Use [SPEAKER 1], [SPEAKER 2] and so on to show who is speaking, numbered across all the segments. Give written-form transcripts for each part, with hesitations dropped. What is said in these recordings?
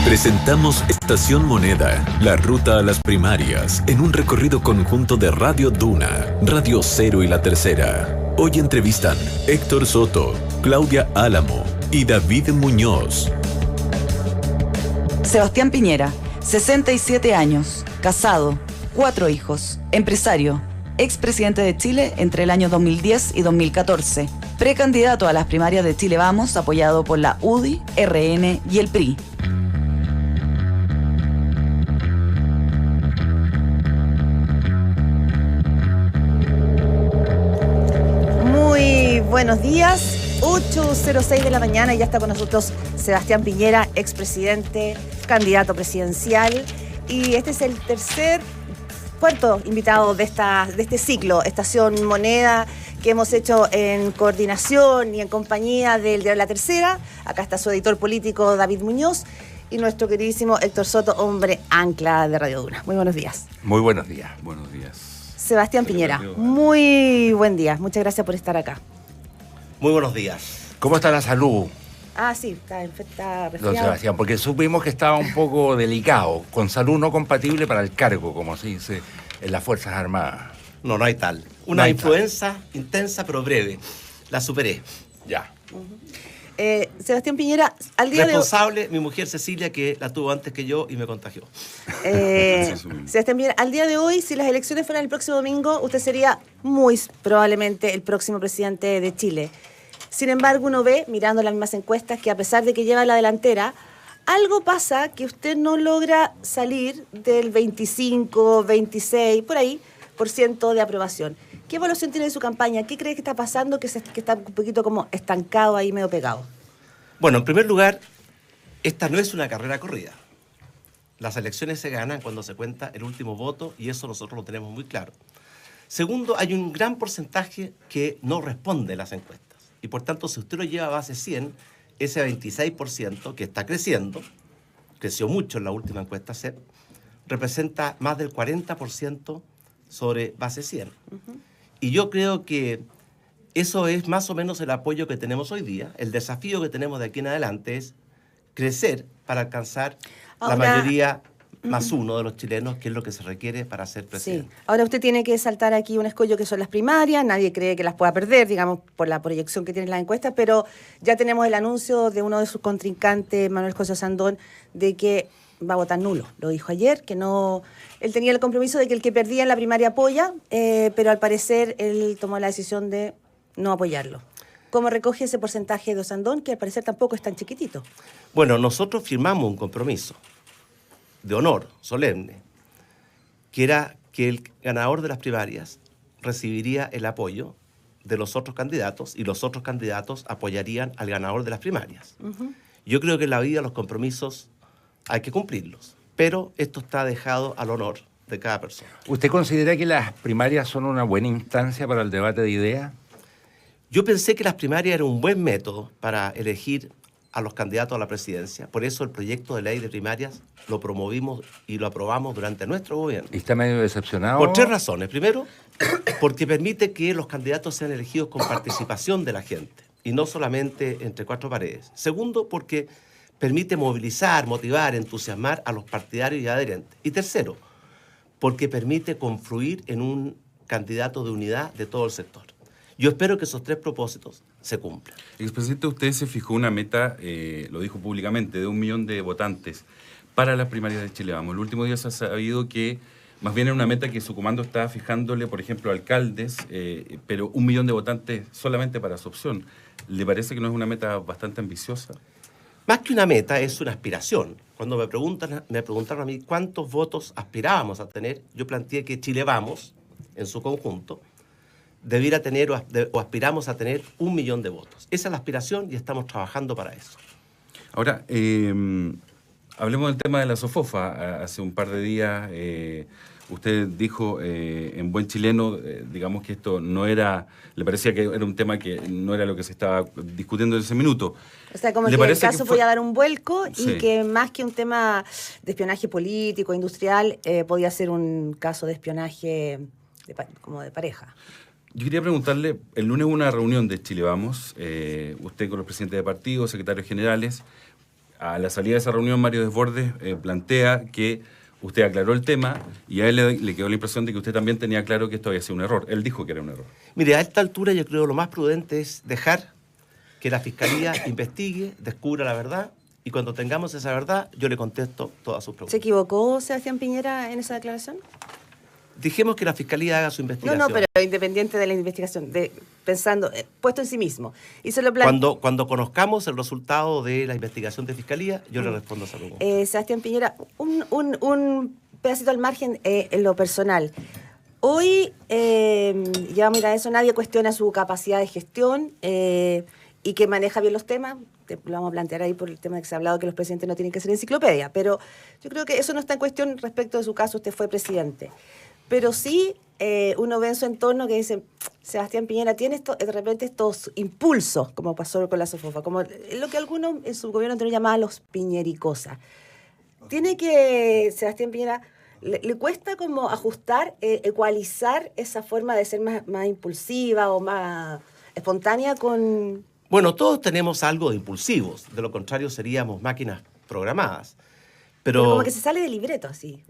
[SPEAKER 1] Presentamos Estación Moneda, la ruta a las primarias, en un recorrido conjunto de Radio Duna, Radio Cero y La Tercera. Hoy entrevistan Héctor Soto, Claudia Álamo y David Muñoz.
[SPEAKER 2] Sebastián Piñera, 67 años, casado, 4 hijos, empresario, expresidente de Chile entre el año 2010 y 2014, precandidato a las primarias de Chile Vamos, apoyado por la UDI, RN y el PRI. Muy buenos días. 8:06 de la mañana y ya está con nosotros Sebastián Piñera, expresidente, candidato presidencial. Y este es el cuarto invitado de este ciclo, Estación Moneda, que hemos hecho en coordinación y en compañía del diario La Tercera. Acá está su editor político, David Muñoz, y nuestro queridísimo Héctor Soto, hombre ancla de Radio Duna. Muy buenos días.
[SPEAKER 3] Muy buenos días. Buenos días.
[SPEAKER 2] Sebastián Piñera, muy buen día. Muchas gracias por estar acá.
[SPEAKER 4] Muy buenos días.
[SPEAKER 3] ¿Cómo está la salud?
[SPEAKER 2] Sí, está resfriado.
[SPEAKER 3] Don Sebastián, porque supimos que estaba un poco delicado, con salud no compatible para el cargo, como se dice en las Fuerzas Armadas.
[SPEAKER 4] No hay tal. Una influenza intensa pero breve. La superé.
[SPEAKER 3] Ya.
[SPEAKER 2] Sebastián Piñera, al día
[SPEAKER 4] responsable, mi mujer Cecilia, que la tuvo antes que yo y me contagió.
[SPEAKER 2] Sebastián Piñera, al día de hoy, si las elecciones fueran el próximo domingo, usted sería muy probablemente el próximo presidente de Chile. Sin embargo, uno ve, mirando las mismas encuestas, que a pesar de que lleva la delantera, algo pasa que usted no logra salir del 25, 26, por ahí, % de aprobación. ¿Qué evaluación tiene de su campaña? ¿Qué cree que está pasando que está un poquito como estancado ahí, medio pegado?
[SPEAKER 4] Bueno, en primer lugar, esta no es una carrera corrida. Las elecciones se ganan cuando se cuenta el último voto y eso nosotros lo tenemos muy claro. Segundo, hay un gran porcentaje que no responde a las encuestas. Y por tanto, si usted lo lleva a base 100, ese 26% que está creciendo, creció mucho en la última encuesta CEP, representa más del 40% sobre base 100. Y yo creo que eso es más o menos el apoyo que tenemos hoy día. El desafío que tenemos de aquí en adelante es crecer para alcanzar la mayoría más uno de los chilenos, que es lo que se requiere para ser presidente.
[SPEAKER 2] Sí. Ahora usted tiene que saltar aquí un escollo que son las primarias, nadie cree que las pueda perder, digamos, por la proyección que tienen las encuestas, pero ya tenemos el anuncio de uno de sus contrincantes, Manuel José Sandón, de que va a votar nulo. Lo dijo ayer, que no... Él tenía el compromiso de que el que perdía en la primaria apoya, pero al parecer él tomó la decisión de no apoyarlo. ¿Cómo recoge ese porcentaje de Osandón, que al parecer tampoco es tan chiquitito?
[SPEAKER 4] Bueno, nosotros firmamos un compromiso de honor solemne, que era que el ganador de las primarias recibiría el apoyo de los otros candidatos y los otros candidatos apoyarían al ganador de las primarias. Yo creo que en la vida los compromisos hay que cumplirlos, pero esto está dejado al honor de cada persona.
[SPEAKER 3] ¿Usted considera que las primarias son una buena instancia para el debate de ideas?
[SPEAKER 4] Yo pensé que las primarias eran un buen método para elegir a los candidatos a la presidencia. Por eso el proyecto de ley de primarias lo promovimos y lo aprobamos durante nuestro gobierno.
[SPEAKER 3] ¿Y está medio decepcionado?
[SPEAKER 4] Por 3 razones. Primero, porque permite que los candidatos sean elegidos con participación de la gente y no solamente entre 4 paredes. Segundo, porque permite movilizar, motivar, entusiasmar a los partidarios y adherentes. Y tercero, porque permite confluir en un candidato de unidad de todo el sector. Yo espero que esos 3 propósitos se cumplan.
[SPEAKER 5] Expresidente, usted se fijó una meta, lo dijo públicamente, de 1 millón de votantes para las primarias de Chile Vamos. El último día se ha sabido que más bien era una meta que su comando estaba fijándole, por ejemplo, a alcaldes, pero 1 millón de votantes solamente para su opción. ¿Le parece que no es una meta bastante ambiciosa?
[SPEAKER 4] Más que una meta, es una aspiración. Cuando me preguntaron a mí cuántos votos aspirábamos a tener, yo planteé que Chile Vamos, en su conjunto, debiera tener o aspiramos a tener 1 millón de votos. Esa es la aspiración y estamos trabajando para eso.
[SPEAKER 5] Ahora, hablemos del tema de la SOFOFA. Hace un par de días usted dijo en buen chileno, digamos que esto no era, le parecía que era un tema que no era lo que se estaba discutiendo en ese minuto.
[SPEAKER 2] O sea, como que el caso podía dar un vuelco y que más que un tema de espionaje político, industrial, podía ser un caso de espionaje como de pareja.
[SPEAKER 5] Yo quería preguntarle, el lunes hubo una reunión de Chile Vamos, usted con los presidentes de partidos, secretarios generales, a la salida de esa reunión, Mario Desbordes plantea que usted aclaró el tema y a él le quedó la impresión de que usted también tenía claro que esto había sido un error. Él dijo que era un error.
[SPEAKER 4] Mire, a esta altura yo creo lo más prudente es dejar que la Fiscalía investigue, descubra la verdad, y cuando tengamos esa verdad, yo le contesto todas sus preguntas.
[SPEAKER 2] ¿Se equivocó Sebastián Piñera en esa declaración?
[SPEAKER 4] Dijimos que la Fiscalía haga su investigación.
[SPEAKER 2] No, pero independiente de la investigación, pensando, puesto en sí mismo. Y se lo plantea.
[SPEAKER 4] Cuando conozcamos el resultado de la investigación de Fiscalía, yo le respondo a esa pregunta.
[SPEAKER 2] Sebastián Piñera, un pedacito al margen en lo personal. Hoy, ya mira, eso nadie cuestiona su capacidad de gestión y que maneja bien los temas. Lo vamos a plantear ahí por el tema de que se ha hablado que los presidentes no tienen que ser enciclopedia, pero yo creo que eso no está en cuestión respecto de su caso, usted fue presidente. Pero sí, uno ve en su entorno que dice, Sebastián Piñera tiene de repente estos impulsos, como pasó con la SOFOFA, como lo que algunos en su gobierno anterior llamaban los piñericosas. Tiene que, Sebastián Piñera, le cuesta como ajustar, ecualizar esa forma de ser más impulsiva o más espontánea con...
[SPEAKER 4] Bueno, todos tenemos algo de impulsivos, de lo contrario seríamos máquinas programadas.
[SPEAKER 2] Pero como que se sale del libreto así.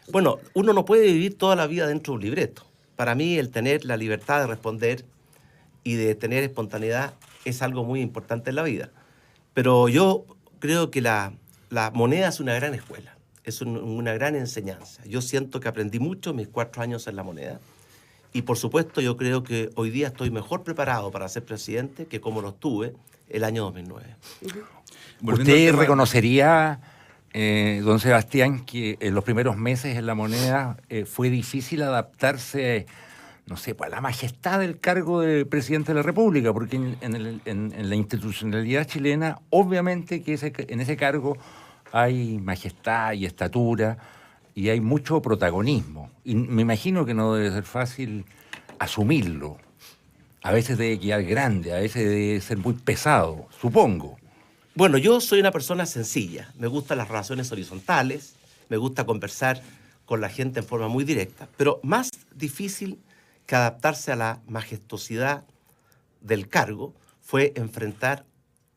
[SPEAKER 4] Bueno, uno no puede vivir toda la vida dentro de un libreto. Para mí el tener la libertad de responder y de tener espontaneidad es algo muy importante en la vida. Pero yo creo que la moneda es una gran escuela, es una gran enseñanza. Yo siento que aprendí mucho en mis 4 años en la moneda. Y por supuesto yo creo que hoy día estoy mejor preparado para ser presidente que como lo estuve el año 2009.
[SPEAKER 3] ¿Usted reconocería, don Sebastián, que en los primeros meses en la moneda fue difícil adaptarse, no sé, a la majestad del cargo de presidente de la República? Porque en la institucionalidad chilena, obviamente que en ese cargo hay majestad y estatura, y hay mucho protagonismo. Y me imagino que no debe ser fácil asumirlo. A veces debe quedar grande, a veces debe ser muy pesado, supongo.
[SPEAKER 4] Bueno, yo soy una persona sencilla. Me gustan las relaciones horizontales, me gusta conversar con la gente en forma muy directa. Pero más difícil que adaptarse a la majestuosidad del cargo fue enfrentar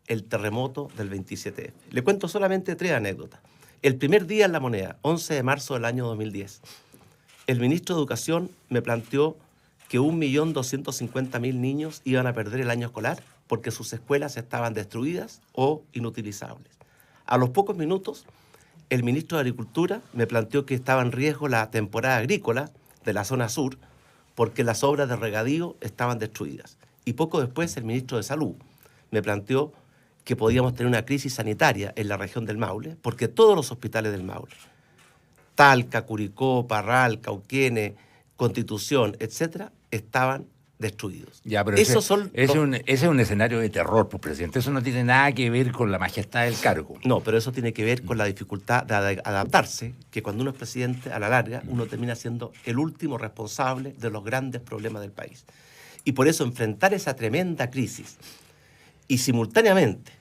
[SPEAKER 4] el terremoto del 27F. Le cuento solamente 3 anécdotas. El primer día en la moneda, 11 de marzo del año 2010, el ministro de Educación me planteó que 1.250.000 niños iban a perder el año escolar porque sus escuelas estaban destruidas o inutilizables. A los pocos minutos, el ministro de Agricultura me planteó que estaba en riesgo la temporada agrícola de la zona sur porque las obras de regadío estaban destruidas. Y poco después, el ministro de Salud me planteó que podíamos tener una crisis sanitaria en la región del Maule, porque todos los hospitales del Maule, Talca, Curicó, Parral, Cauquenes, Constitución, etcétera, estaban destruidos.
[SPEAKER 3] Ya, pero ese es un escenario de terror, pues, presidente. Eso no tiene nada que ver con la majestad del cargo.
[SPEAKER 4] No, pero eso tiene que ver con la dificultad de adaptarse, que cuando uno es presidente, a la larga, uno termina siendo el último responsable de los grandes problemas del país. Y por eso enfrentar esa tremenda crisis y simultáneamente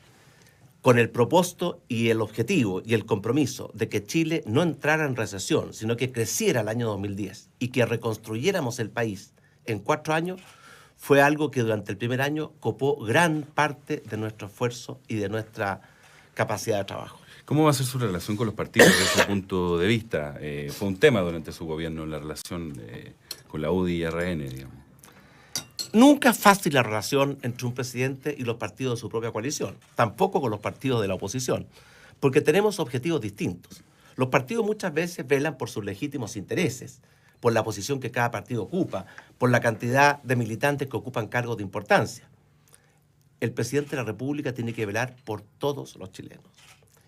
[SPEAKER 4] con el propósito y el objetivo y el compromiso de que Chile no entrara en recesión, sino que creciera el año 2010 y que reconstruyéramos el país en 4 años, fue algo que durante el primer año copó gran parte de nuestro esfuerzo y de nuestra capacidad de trabajo.
[SPEAKER 5] ¿Cómo va a ser su relación con los partidos desde ese punto de vista? Fue un tema durante su gobierno la relación con la UDI y RN, digamos.
[SPEAKER 4] Nunca es fácil la relación entre un presidente y los partidos de su propia coalición, tampoco con los partidos de la oposición, porque tenemos objetivos distintos. Los partidos muchas veces velan por sus legítimos intereses, por la posición que cada partido ocupa, por la cantidad de militantes que ocupan cargos de importancia. El presidente de la República tiene que velar por todos los chilenos.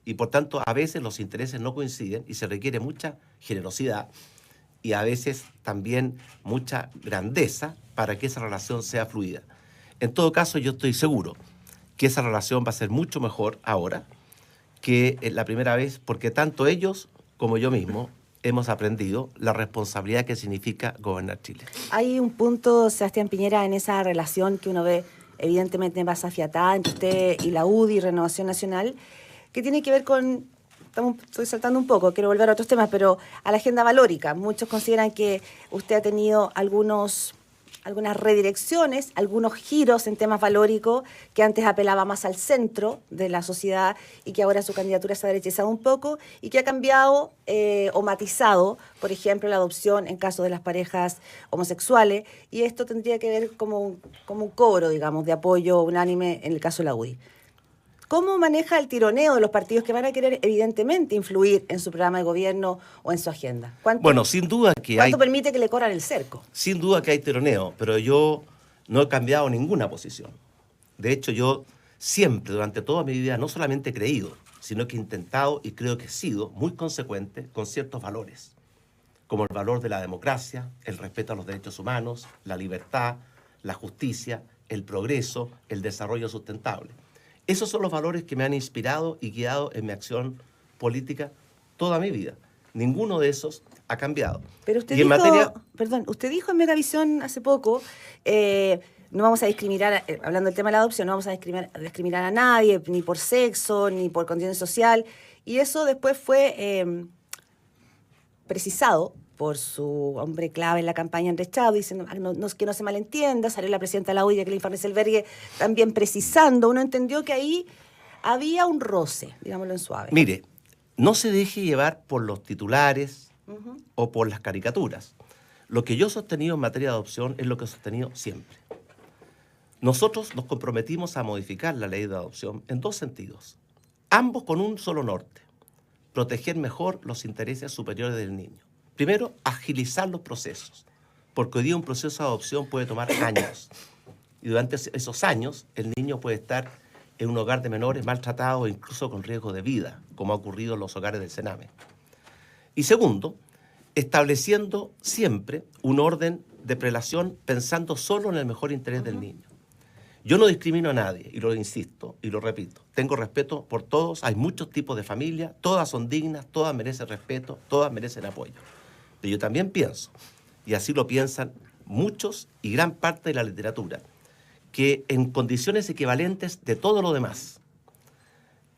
[SPEAKER 4] Y por tanto, a veces los intereses no coinciden y se requiere mucha generosidad y a veces también mucha grandeza para que esa relación sea fluida. En todo caso, yo estoy seguro que esa relación va a ser mucho mejor ahora que la primera vez, porque tanto ellos como yo mismo hemos aprendido la responsabilidad que significa gobernar Chile.
[SPEAKER 2] Hay un punto, Sebastián Piñera, en esa relación que uno ve evidentemente más afiatada entre usted y la UDI, Renovación Nacional, que tiene que ver con... Estoy saltando un poco, quiero volver a otros temas, pero a la agenda valórica. Muchos consideran que usted ha tenido algunos algunas redirecciones, algunos giros en temas valóricos que antes apelaba más al centro de la sociedad y que ahora su candidatura se ha derechizado un poco y que ha cambiado o matizado, por ejemplo, la adopción en caso de las parejas homosexuales, y esto tendría que ver como un cobro, digamos, de apoyo unánime en el caso de la UDI. ¿Cómo maneja el tironeo de los partidos que van a querer evidentemente influir en su programa de gobierno o en su agenda?
[SPEAKER 4] Bueno, sin duda que
[SPEAKER 2] ¿Cuánto permite que le corran el cerco?
[SPEAKER 4] Sin duda que hay tironeo, pero yo no he cambiado ninguna posición. De hecho, yo siempre, durante toda mi vida, no solamente he creído, sino que he intentado y creo que he sido muy consecuente con ciertos valores, como el valor de la democracia, el respeto a los derechos humanos, la libertad, la justicia, el progreso, el desarrollo sustentable. Esos son los valores que me han inspirado y guiado en mi acción política toda mi vida. Ninguno de esos ha cambiado.
[SPEAKER 2] Pero usted usted dijo en Megavisión hace poco, no vamos a discriminar, hablando del tema de la adopción, no vamos a discriminar a nadie, ni por sexo, ni por condición social, y eso después fue precisado por su hombre clave en la campaña, Andrés Chao, diciendo que no se malentienda, salió la presidenta de la UDI, Jacqueline Farnes Elbergue, también precisando. Uno entendió que ahí había un roce, digámoslo en suave.
[SPEAKER 4] Mire, no se deje llevar por los titulares o por las caricaturas. Lo que yo he sostenido en materia de adopción es lo que he sostenido siempre. Nosotros nos comprometimos a modificar la ley de adopción en dos sentidos, ambos con un solo norte: proteger mejor los intereses superiores del niño. Primero, agilizar los procesos, porque hoy día un proceso de adopción puede tomar años. Y durante esos años, el niño puede estar en un hogar de menores maltratado o incluso con riesgo de vida, como ha ocurrido en los hogares del Sename. Y segundo, estableciendo siempre un orden de prelación pensando solo en el mejor interés del niño. Yo no discrimino a nadie, y lo insisto, y lo repito. Tengo respeto por todos, hay muchos tipos de familia, todas son dignas, todas merecen respeto, todas merecen apoyo. Pero yo también pienso, y así lo piensan muchos y gran parte de la literatura, que en condiciones equivalentes de todo lo demás,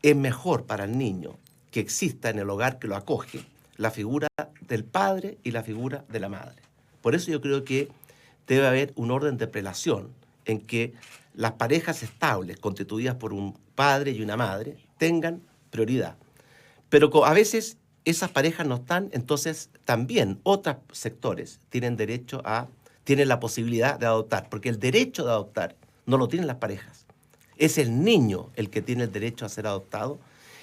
[SPEAKER 4] es mejor para el niño que exista en el hogar que lo acoge la figura del padre y la figura de la madre. Por eso yo creo que debe haber un orden de prelación en que las parejas estables, constituidas por un padre y una madre, tengan prioridad. Pero a veces esas parejas no están, entonces también otros sectores tienen la posibilidad de adoptar, porque el derecho de adoptar no lo tienen las parejas. Es el niño el que tiene el derecho a ser adoptado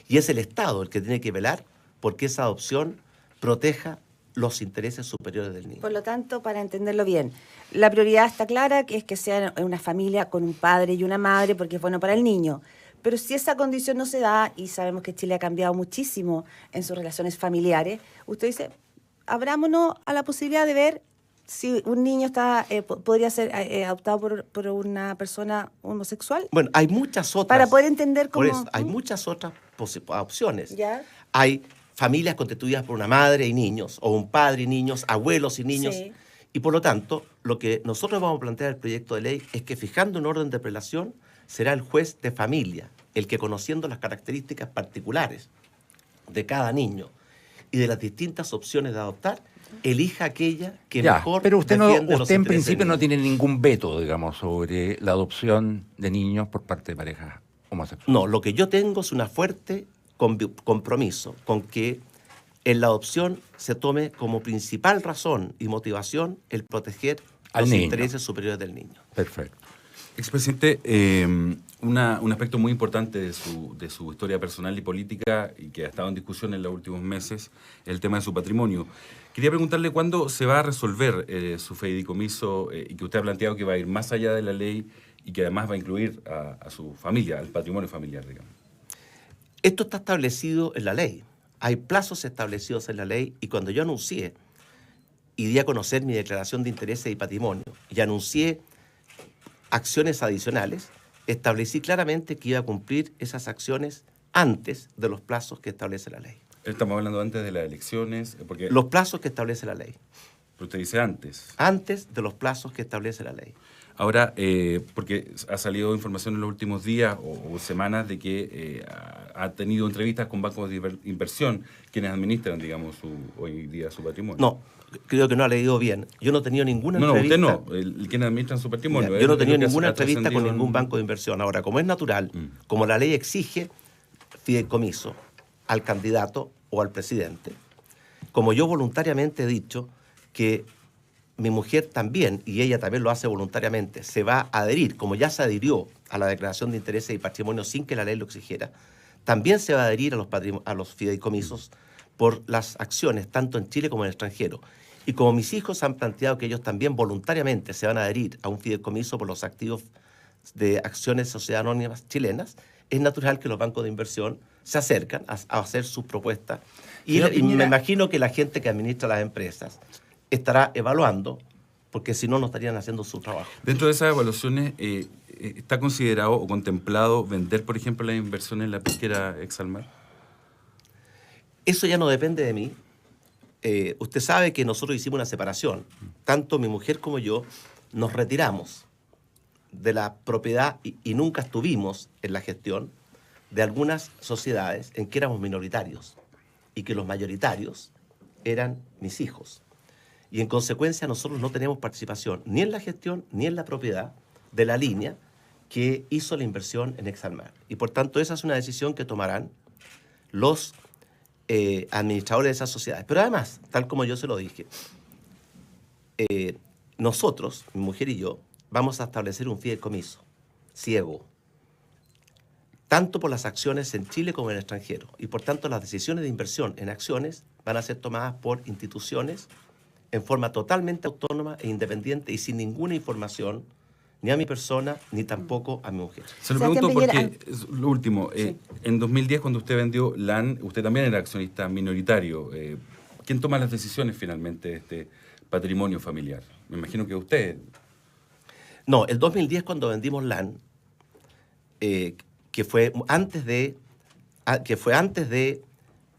[SPEAKER 4] y es el Estado el que tiene que velar porque esa adopción proteja los intereses superiores del niño.
[SPEAKER 2] Por lo tanto, para entenderlo bien, la prioridad está clara, que es que sea una familia con un padre y una madre, porque es bueno para el niño. Pero si esa condición no se da, y sabemos que Chile ha cambiado muchísimo en sus relaciones familiares, usted dice, abrámonos a la posibilidad de ver si un niño podría ser adoptado por una persona homosexual.
[SPEAKER 4] Bueno, hay muchas otras.
[SPEAKER 2] Para poder entender cómo...
[SPEAKER 4] Por eso, hay muchas otras opciones.
[SPEAKER 2] ¿Ya?
[SPEAKER 4] Hay familias constituidas por una madre y niños, o un padre y niños, abuelos y niños.
[SPEAKER 2] Sí.
[SPEAKER 4] Y por lo tanto, lo que nosotros vamos a plantear en el proyecto de ley es que, fijando un orden de prelación, será el juez de familia el que, conociendo las características particulares de cada niño y de las distintas opciones de adoptar, elija aquella que mejor
[SPEAKER 3] pero usted
[SPEAKER 4] defiende los
[SPEAKER 3] usted en
[SPEAKER 4] intereses
[SPEAKER 3] principio
[SPEAKER 4] del
[SPEAKER 3] no
[SPEAKER 4] niño.
[SPEAKER 3] tiene ningún veto, digamos, sobre la adopción de niños por parte de parejas homosexuales.
[SPEAKER 4] No, lo que yo tengo es una fuerte compromiso con que en la adopción se tome como principal razón y motivación el proteger
[SPEAKER 3] al
[SPEAKER 4] los
[SPEAKER 3] niño.
[SPEAKER 4] intereses superiores del niño.
[SPEAKER 3] Perfecto.
[SPEAKER 5] Expresidente, un aspecto muy importante de su historia personal y política y que ha estado en discusión en los últimos meses es el tema de su patrimonio. Quería preguntarle cuándo se va a resolver su fideicomiso y que usted ha planteado que va a ir más allá de la ley y que además va a incluir a su familia, al patrimonio familiar, digamos.
[SPEAKER 4] Esto está establecido en la ley. Hay plazos establecidos en la ley y cuando yo anuncié y di a conocer mi declaración de intereses y patrimonio y anuncié acciones adicionales, establecí claramente que iba a cumplir esas acciones antes de los plazos que establece la ley.
[SPEAKER 5] Estamos hablando antes de las elecciones, porque...
[SPEAKER 4] Los plazos que establece la ley.
[SPEAKER 5] Pero usted dice antes.
[SPEAKER 4] Antes de los plazos que establece la ley.
[SPEAKER 5] Ahora, porque ha salido información en los últimos días o semanas de que ha tenido entrevistas con bancos de inversión, quienes administran, digamos, hoy día su patrimonio.
[SPEAKER 4] No, creo que no ha leído bien. Yo no he tenido ninguna entrevista.
[SPEAKER 5] No, usted no, quienes administran su patrimonio.
[SPEAKER 4] Yo no he tenido ninguna entrevista con ningún banco de inversión. Ahora, como es natural, como la ley exige fideicomiso al candidato o al presidente, como yo voluntariamente he dicho que mi mujer también, y ella también lo hace voluntariamente, se va a adherir, como ya se adhirió a la declaración de intereses y patrimonio sin que la ley lo exigiera, también se va a adherir a los fideicomisos por las acciones, tanto en Chile como en el extranjero. Y como mis hijos han planteado que ellos también voluntariamente se van a adherir a un fideicomiso por los activos de acciones de sociedades anónimas chilenas, es natural que los bancos de inversión se acercan a hacer sus propuestas. Y me imagino que la gente que administra las empresas estará evaluando, porque si no, no estarían haciendo su trabajo.
[SPEAKER 5] Dentro de esas evaluaciones, ¿está considerado o contemplado vender, por ejemplo, las inversiones en la pesquera Exalmar?
[SPEAKER 4] Eso ya no depende de mí. Usted sabe que nosotros hicimos una separación. Tanto mi mujer como yo nos retiramos de la propiedad y nunca estuvimos en la gestión de algunas sociedades en que éramos minoritarios y que los mayoritarios eran mis hijos. Y en consecuencia nosotros no tenemos participación ni en la gestión ni en la propiedad de la línea que hizo la inversión en Exalmar. Y por tanto esa es una decisión que tomarán los administradores de esas sociedades. Pero además, tal como yo se lo dije, nosotros, mi mujer y yo, vamos a establecer un fideicomiso ciego, tanto por las acciones en Chile como en el extranjero. Y por tanto las decisiones de inversión en acciones van a ser tomadas por instituciones en forma totalmente autónoma e independiente y sin ninguna información ni a mi persona, ni tampoco a mi mujer.
[SPEAKER 5] Se lo pregunto porque, lo último, sí. En 2010 cuando usted vendió LAN, usted también era accionista minoritario. ¿Quién toma las decisiones finalmente de este patrimonio familiar? Me imagino que usted.
[SPEAKER 4] No, el 2010 cuando vendimos LAN, que fue antes de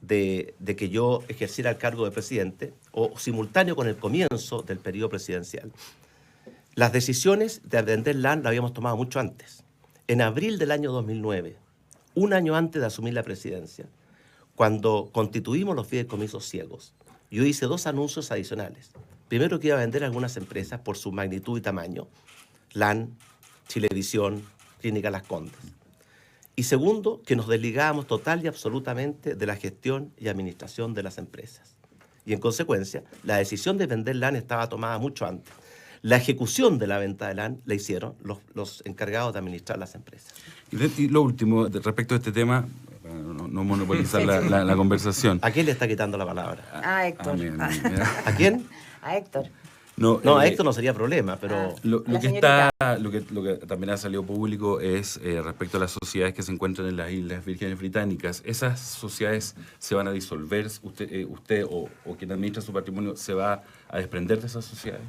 [SPEAKER 4] que yo ejerciera el cargo de presidente, o simultáneo con el comienzo del periodo presidencial. Las decisiones de vender LAN las habíamos tomado mucho antes. En abril del año 2009, un año antes de asumir la presidencia, cuando constituimos los fideicomisos ciegos, yo hice 2 anuncios adicionales. Primero, que iba a vender algunas empresas por su magnitud y tamaño, LAN, Chilevisión, Clínica Las Condes. Y segundo, que nos desligábamos total y absolutamente de la gestión y administración de las empresas. Y en consecuencia, la decisión de vender LAN estaba tomada mucho antes. La ejecución de la venta de LAN la hicieron los encargados de administrar las empresas.
[SPEAKER 5] Y lo último, respecto a este tema, para no monopolizar la conversación.
[SPEAKER 4] ¿A quién le está quitando la palabra?
[SPEAKER 2] A Héctor.
[SPEAKER 4] ¿A quién?
[SPEAKER 2] A Héctor.
[SPEAKER 4] No, a esto no sería problema, pero...
[SPEAKER 5] Lo que también ha salido público es respecto a las sociedades que se encuentran en las Islas Vírgenes Británicas. ¿Esas sociedades se van a disolver? ¿Usted o quien administra su patrimonio se va a desprender de esas sociedades?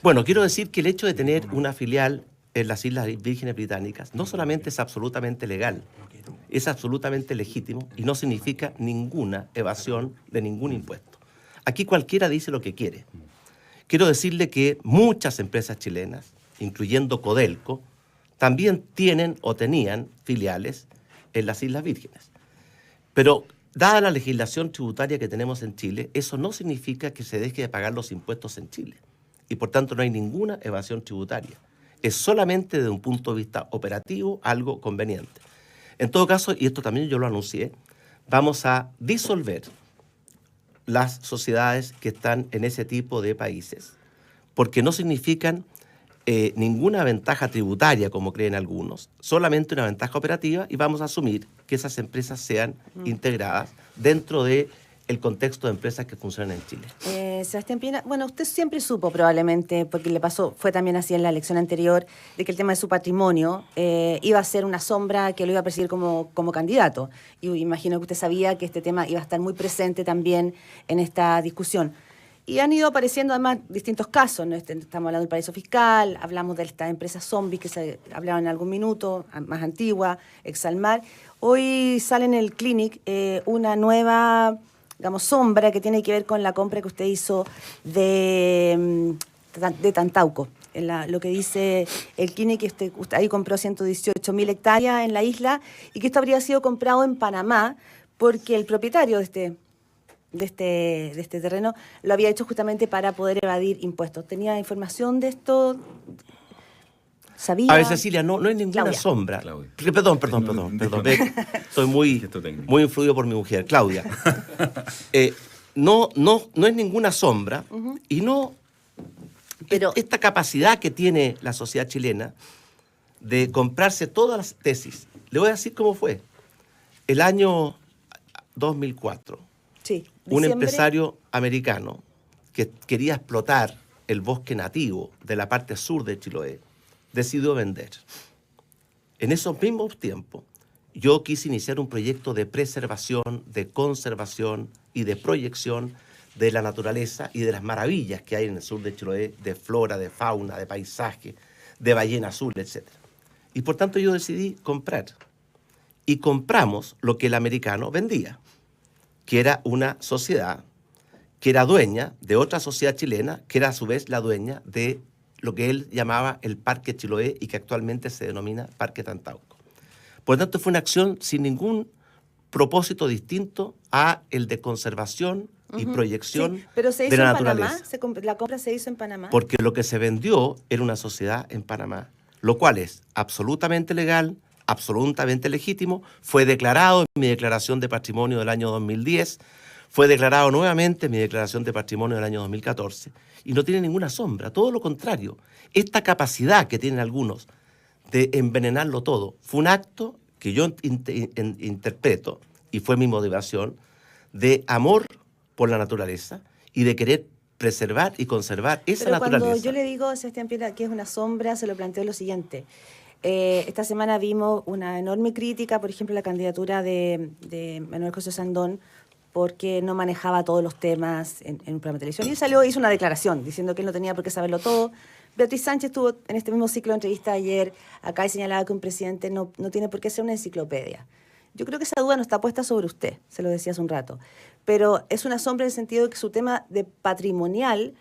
[SPEAKER 4] Bueno, quiero decir que el hecho de tener una filial en las Islas Vírgenes Británicas no solamente es absolutamente legal, es absolutamente legítimo y no significa ninguna evasión de ningún impuesto. Aquí cualquiera dice lo que quiere. Quiero decirle que muchas empresas chilenas, incluyendo Codelco, también tienen o tenían filiales en las Islas Vírgenes. Pero, dada la legislación tributaria que tenemos en Chile, eso no significa que se deje de pagar los impuestos en Chile. Y por tanto no hay ninguna evasión tributaria. Es solamente desde un punto de vista operativo algo conveniente. En todo caso, y esto también yo lo anuncié, vamos a disolver las sociedades que están en ese tipo de países, porque no significan ninguna ventaja tributaria, como creen algunos, solamente una ventaja operativa, y vamos a asumir que esas empresas sean integradas dentro de el contexto de empresas que funcionan en Chile.
[SPEAKER 2] Sebastián Piñera, bueno, usted siempre supo probablemente, porque le pasó, fue también así en la elección anterior, de que el tema de su patrimonio iba a ser una sombra que lo iba a perseguir como candidato. Y imagino que usted sabía que este tema iba a estar muy presente también en esta discusión. Y han ido apareciendo además distintos casos, ¿no? Estamos hablando del paraíso fiscal, hablamos de estas empresas zombies que se hablaban en algún minuto, más antigua, Exalmar. Hoy sale en el Clinic una nueva, digamos, sombra que tiene que ver con la compra que usted hizo de Tantauco. lo que dice el Kine, que usted ahí compró 118.000 hectáreas en la isla y que esto habría sido comprado en Panamá porque el propietario de este terreno lo había hecho justamente para poder evadir impuestos. ¿Tenía información de esto? ¿Sabía?
[SPEAKER 4] A ver, Cecilia, no hay ninguna
[SPEAKER 2] Claudia.
[SPEAKER 4] sombra.
[SPEAKER 5] Claudia.
[SPEAKER 4] Perdón. Estoy muy influido por mi mujer, Claudia. No es ninguna sombra y pero esta capacidad que tiene la sociedad chilena de comprarse todas las tesis. Le voy a decir cómo fue. El año 2004,
[SPEAKER 2] Sí,
[SPEAKER 4] un
[SPEAKER 2] diciembre.
[SPEAKER 4] empresario americano que quería explotar el bosque nativo de la parte sur de Chiloé decidió vender. En esos mismos tiempos, yo quise iniciar un proyecto de preservación, de conservación y de proyección de la naturaleza y de las maravillas que hay en el sur de Chiloé, de flora, de fauna, de paisaje, de ballena azul, etc. Y por tanto yo decidí comprar. Y compramos lo que el americano vendía, que era una sociedad que era dueña de otra sociedad chilena, que era a su vez la dueña de lo que él llamaba el Parque Chiloé y que actualmente se denomina Parque Tantauco. Por lo tanto, fue una acción sin ningún propósito distinto a el de conservación y proyección
[SPEAKER 2] Sí, pero se
[SPEAKER 4] de
[SPEAKER 2] hizo
[SPEAKER 4] la
[SPEAKER 2] en
[SPEAKER 4] naturaleza.
[SPEAKER 2] Panamá, la compra se hizo en Panamá.
[SPEAKER 4] Porque lo que se vendió era una sociedad en Panamá, lo cual es absolutamente legal, absolutamente legítimo, fue declarado en mi declaración de patrimonio del año 2010, fue declarado nuevamente en mi declaración de patrimonio del año 2014, y no tiene ninguna sombra, todo lo contrario. Esta capacidad que tienen algunos de envenenarlo todo fue un acto que yo interpreto, y fue mi motivación, de amor por la naturaleza y de querer preservar y conservar esa
[SPEAKER 2] Pero
[SPEAKER 4] naturaleza.
[SPEAKER 2] cuando yo le digo a Sebastián Piñera que es una sombra, se lo planteo lo siguiente. Esta semana vimos una enorme crítica, por ejemplo, a la candidatura de Manuel José Sandón, porque no manejaba todos los temas en un programa de televisión. Y él salió, hizo una declaración diciendo que él no tenía por qué saberlo todo. Beatriz Sánchez estuvo en este mismo ciclo de entrevista ayer acá y señalaba que un presidente no tiene por qué ser una enciclopedia. Yo creo que esa duda no está puesta sobre usted, se lo decía hace un rato. Pero es una sombra en el sentido de que su tema de patrimonial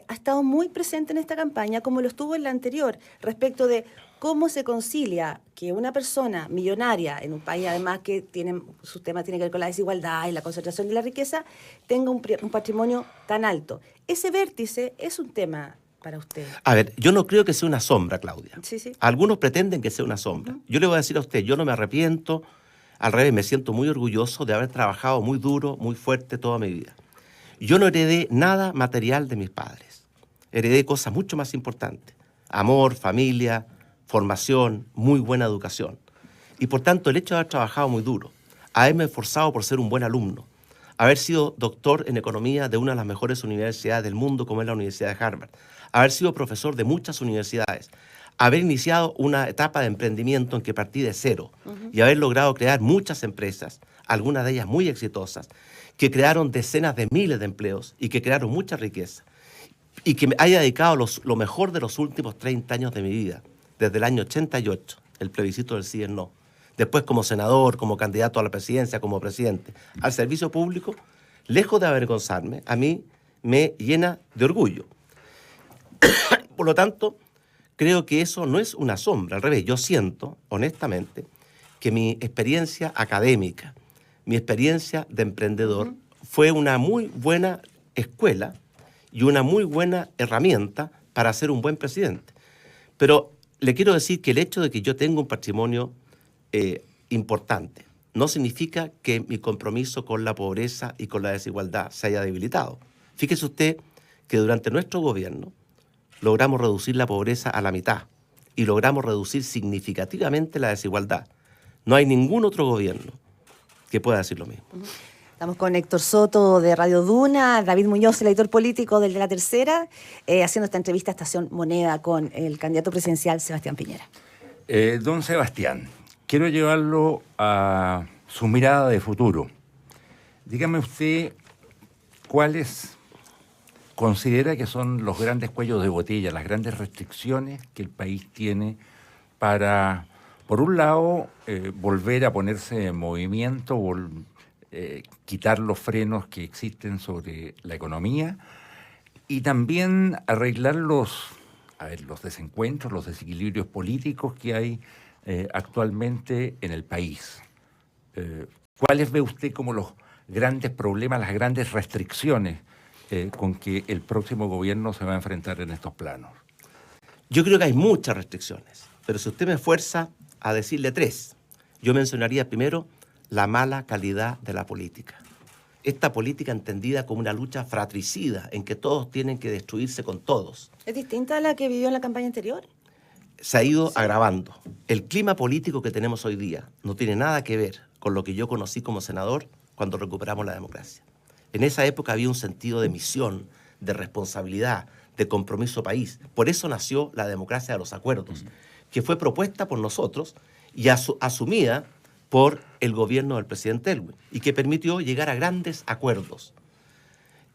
[SPEAKER 2] ha estado muy presente en esta campaña, como lo estuvo en la anterior, respecto de cómo se concilia que una persona millonaria, en un país además que su tema tiene que ver con la desigualdad y la concentración de la riqueza, tenga un patrimonio tan alto. Ese vértice es un tema para usted.
[SPEAKER 4] A ver, yo no creo que sea una sombra, Claudia.
[SPEAKER 2] Sí.
[SPEAKER 4] Algunos pretenden que sea una sombra. Yo le voy a decir a usted, yo no me arrepiento, al revés, me siento muy orgulloso de haber trabajado muy duro, muy fuerte toda mi vida. Yo no heredé nada material de mis padres. Heredé cosas mucho más importantes. Amor, familia, formación, muy buena educación. Y por tanto, el hecho de haber trabajado muy duro, haberme esforzado por ser un buen alumno, haber sido doctor en economía de una de las mejores universidades del mundo, como es la Universidad de Harvard, haber sido profesor de muchas universidades, haber iniciado una etapa de emprendimiento en que partí de cero y haber logrado crear muchas empresas, algunas de ellas muy exitosas, que crearon decenas de miles de empleos y que crearon mucha riqueza, y que me haya dedicado lo mejor de los últimos 30 años de mi vida, desde el año 88, el plebiscito del sí y el no, después como senador, como candidato a la presidencia, como presidente, al servicio público, lejos de avergonzarme, a mí me llena de orgullo. Por lo tanto, creo que eso no es una sombra, al revés, yo siento, honestamente, que mi experiencia académica, mi experiencia de emprendedor, fue una muy buena escuela y una muy buena herramienta para ser un buen presidente. Pero le quiero decir que el hecho de que yo tenga un patrimonio importante no significa que mi compromiso con la pobreza y con la desigualdad se haya debilitado. Fíjese usted que durante nuestro gobierno logramos reducir la pobreza a la mitad y logramos reducir significativamente la desigualdad. No hay ningún otro gobierno que pueda decir lo mismo.
[SPEAKER 2] Estamos con Héctor Soto de Radio Duna, David Muñoz, el editor político del de La Tercera, haciendo esta entrevista a Estación Moneda con el candidato presidencial Sebastián Piñera.
[SPEAKER 3] Don Sebastián, quiero llevarlo a su mirada de futuro. Dígame usted cuáles considera que son los grandes cuellos de botella, las grandes restricciones que el país tiene para, por un lado, volver a ponerse en movimiento, quitar los frenos que existen sobre la economía y también arreglar los los desencuentros, los desequilibrios políticos que hay actualmente en el país. ¿Cuáles ve usted como los grandes problemas, las grandes restricciones con que el próximo gobierno se va a enfrentar en estos planos?
[SPEAKER 4] Yo creo que hay muchas restricciones, pero si usted me fuerza a decirle 3, yo mencionaría primero la mala calidad de la política. Esta política entendida como una lucha fratricida en que todos tienen que destruirse con todos.
[SPEAKER 2] ¿Es distinta a la que vivió en la campaña anterior?
[SPEAKER 4] Se ha ido agravando. El clima político que tenemos hoy día no tiene nada que ver con lo que yo conocí como senador cuando recuperamos la democracia. En esa época había un sentido de misión, de responsabilidad, de compromiso país. Por eso nació la democracia de los acuerdos, que fue propuesta por nosotros y asumida por el gobierno del presidente Elwin, y que permitió llegar a grandes acuerdos.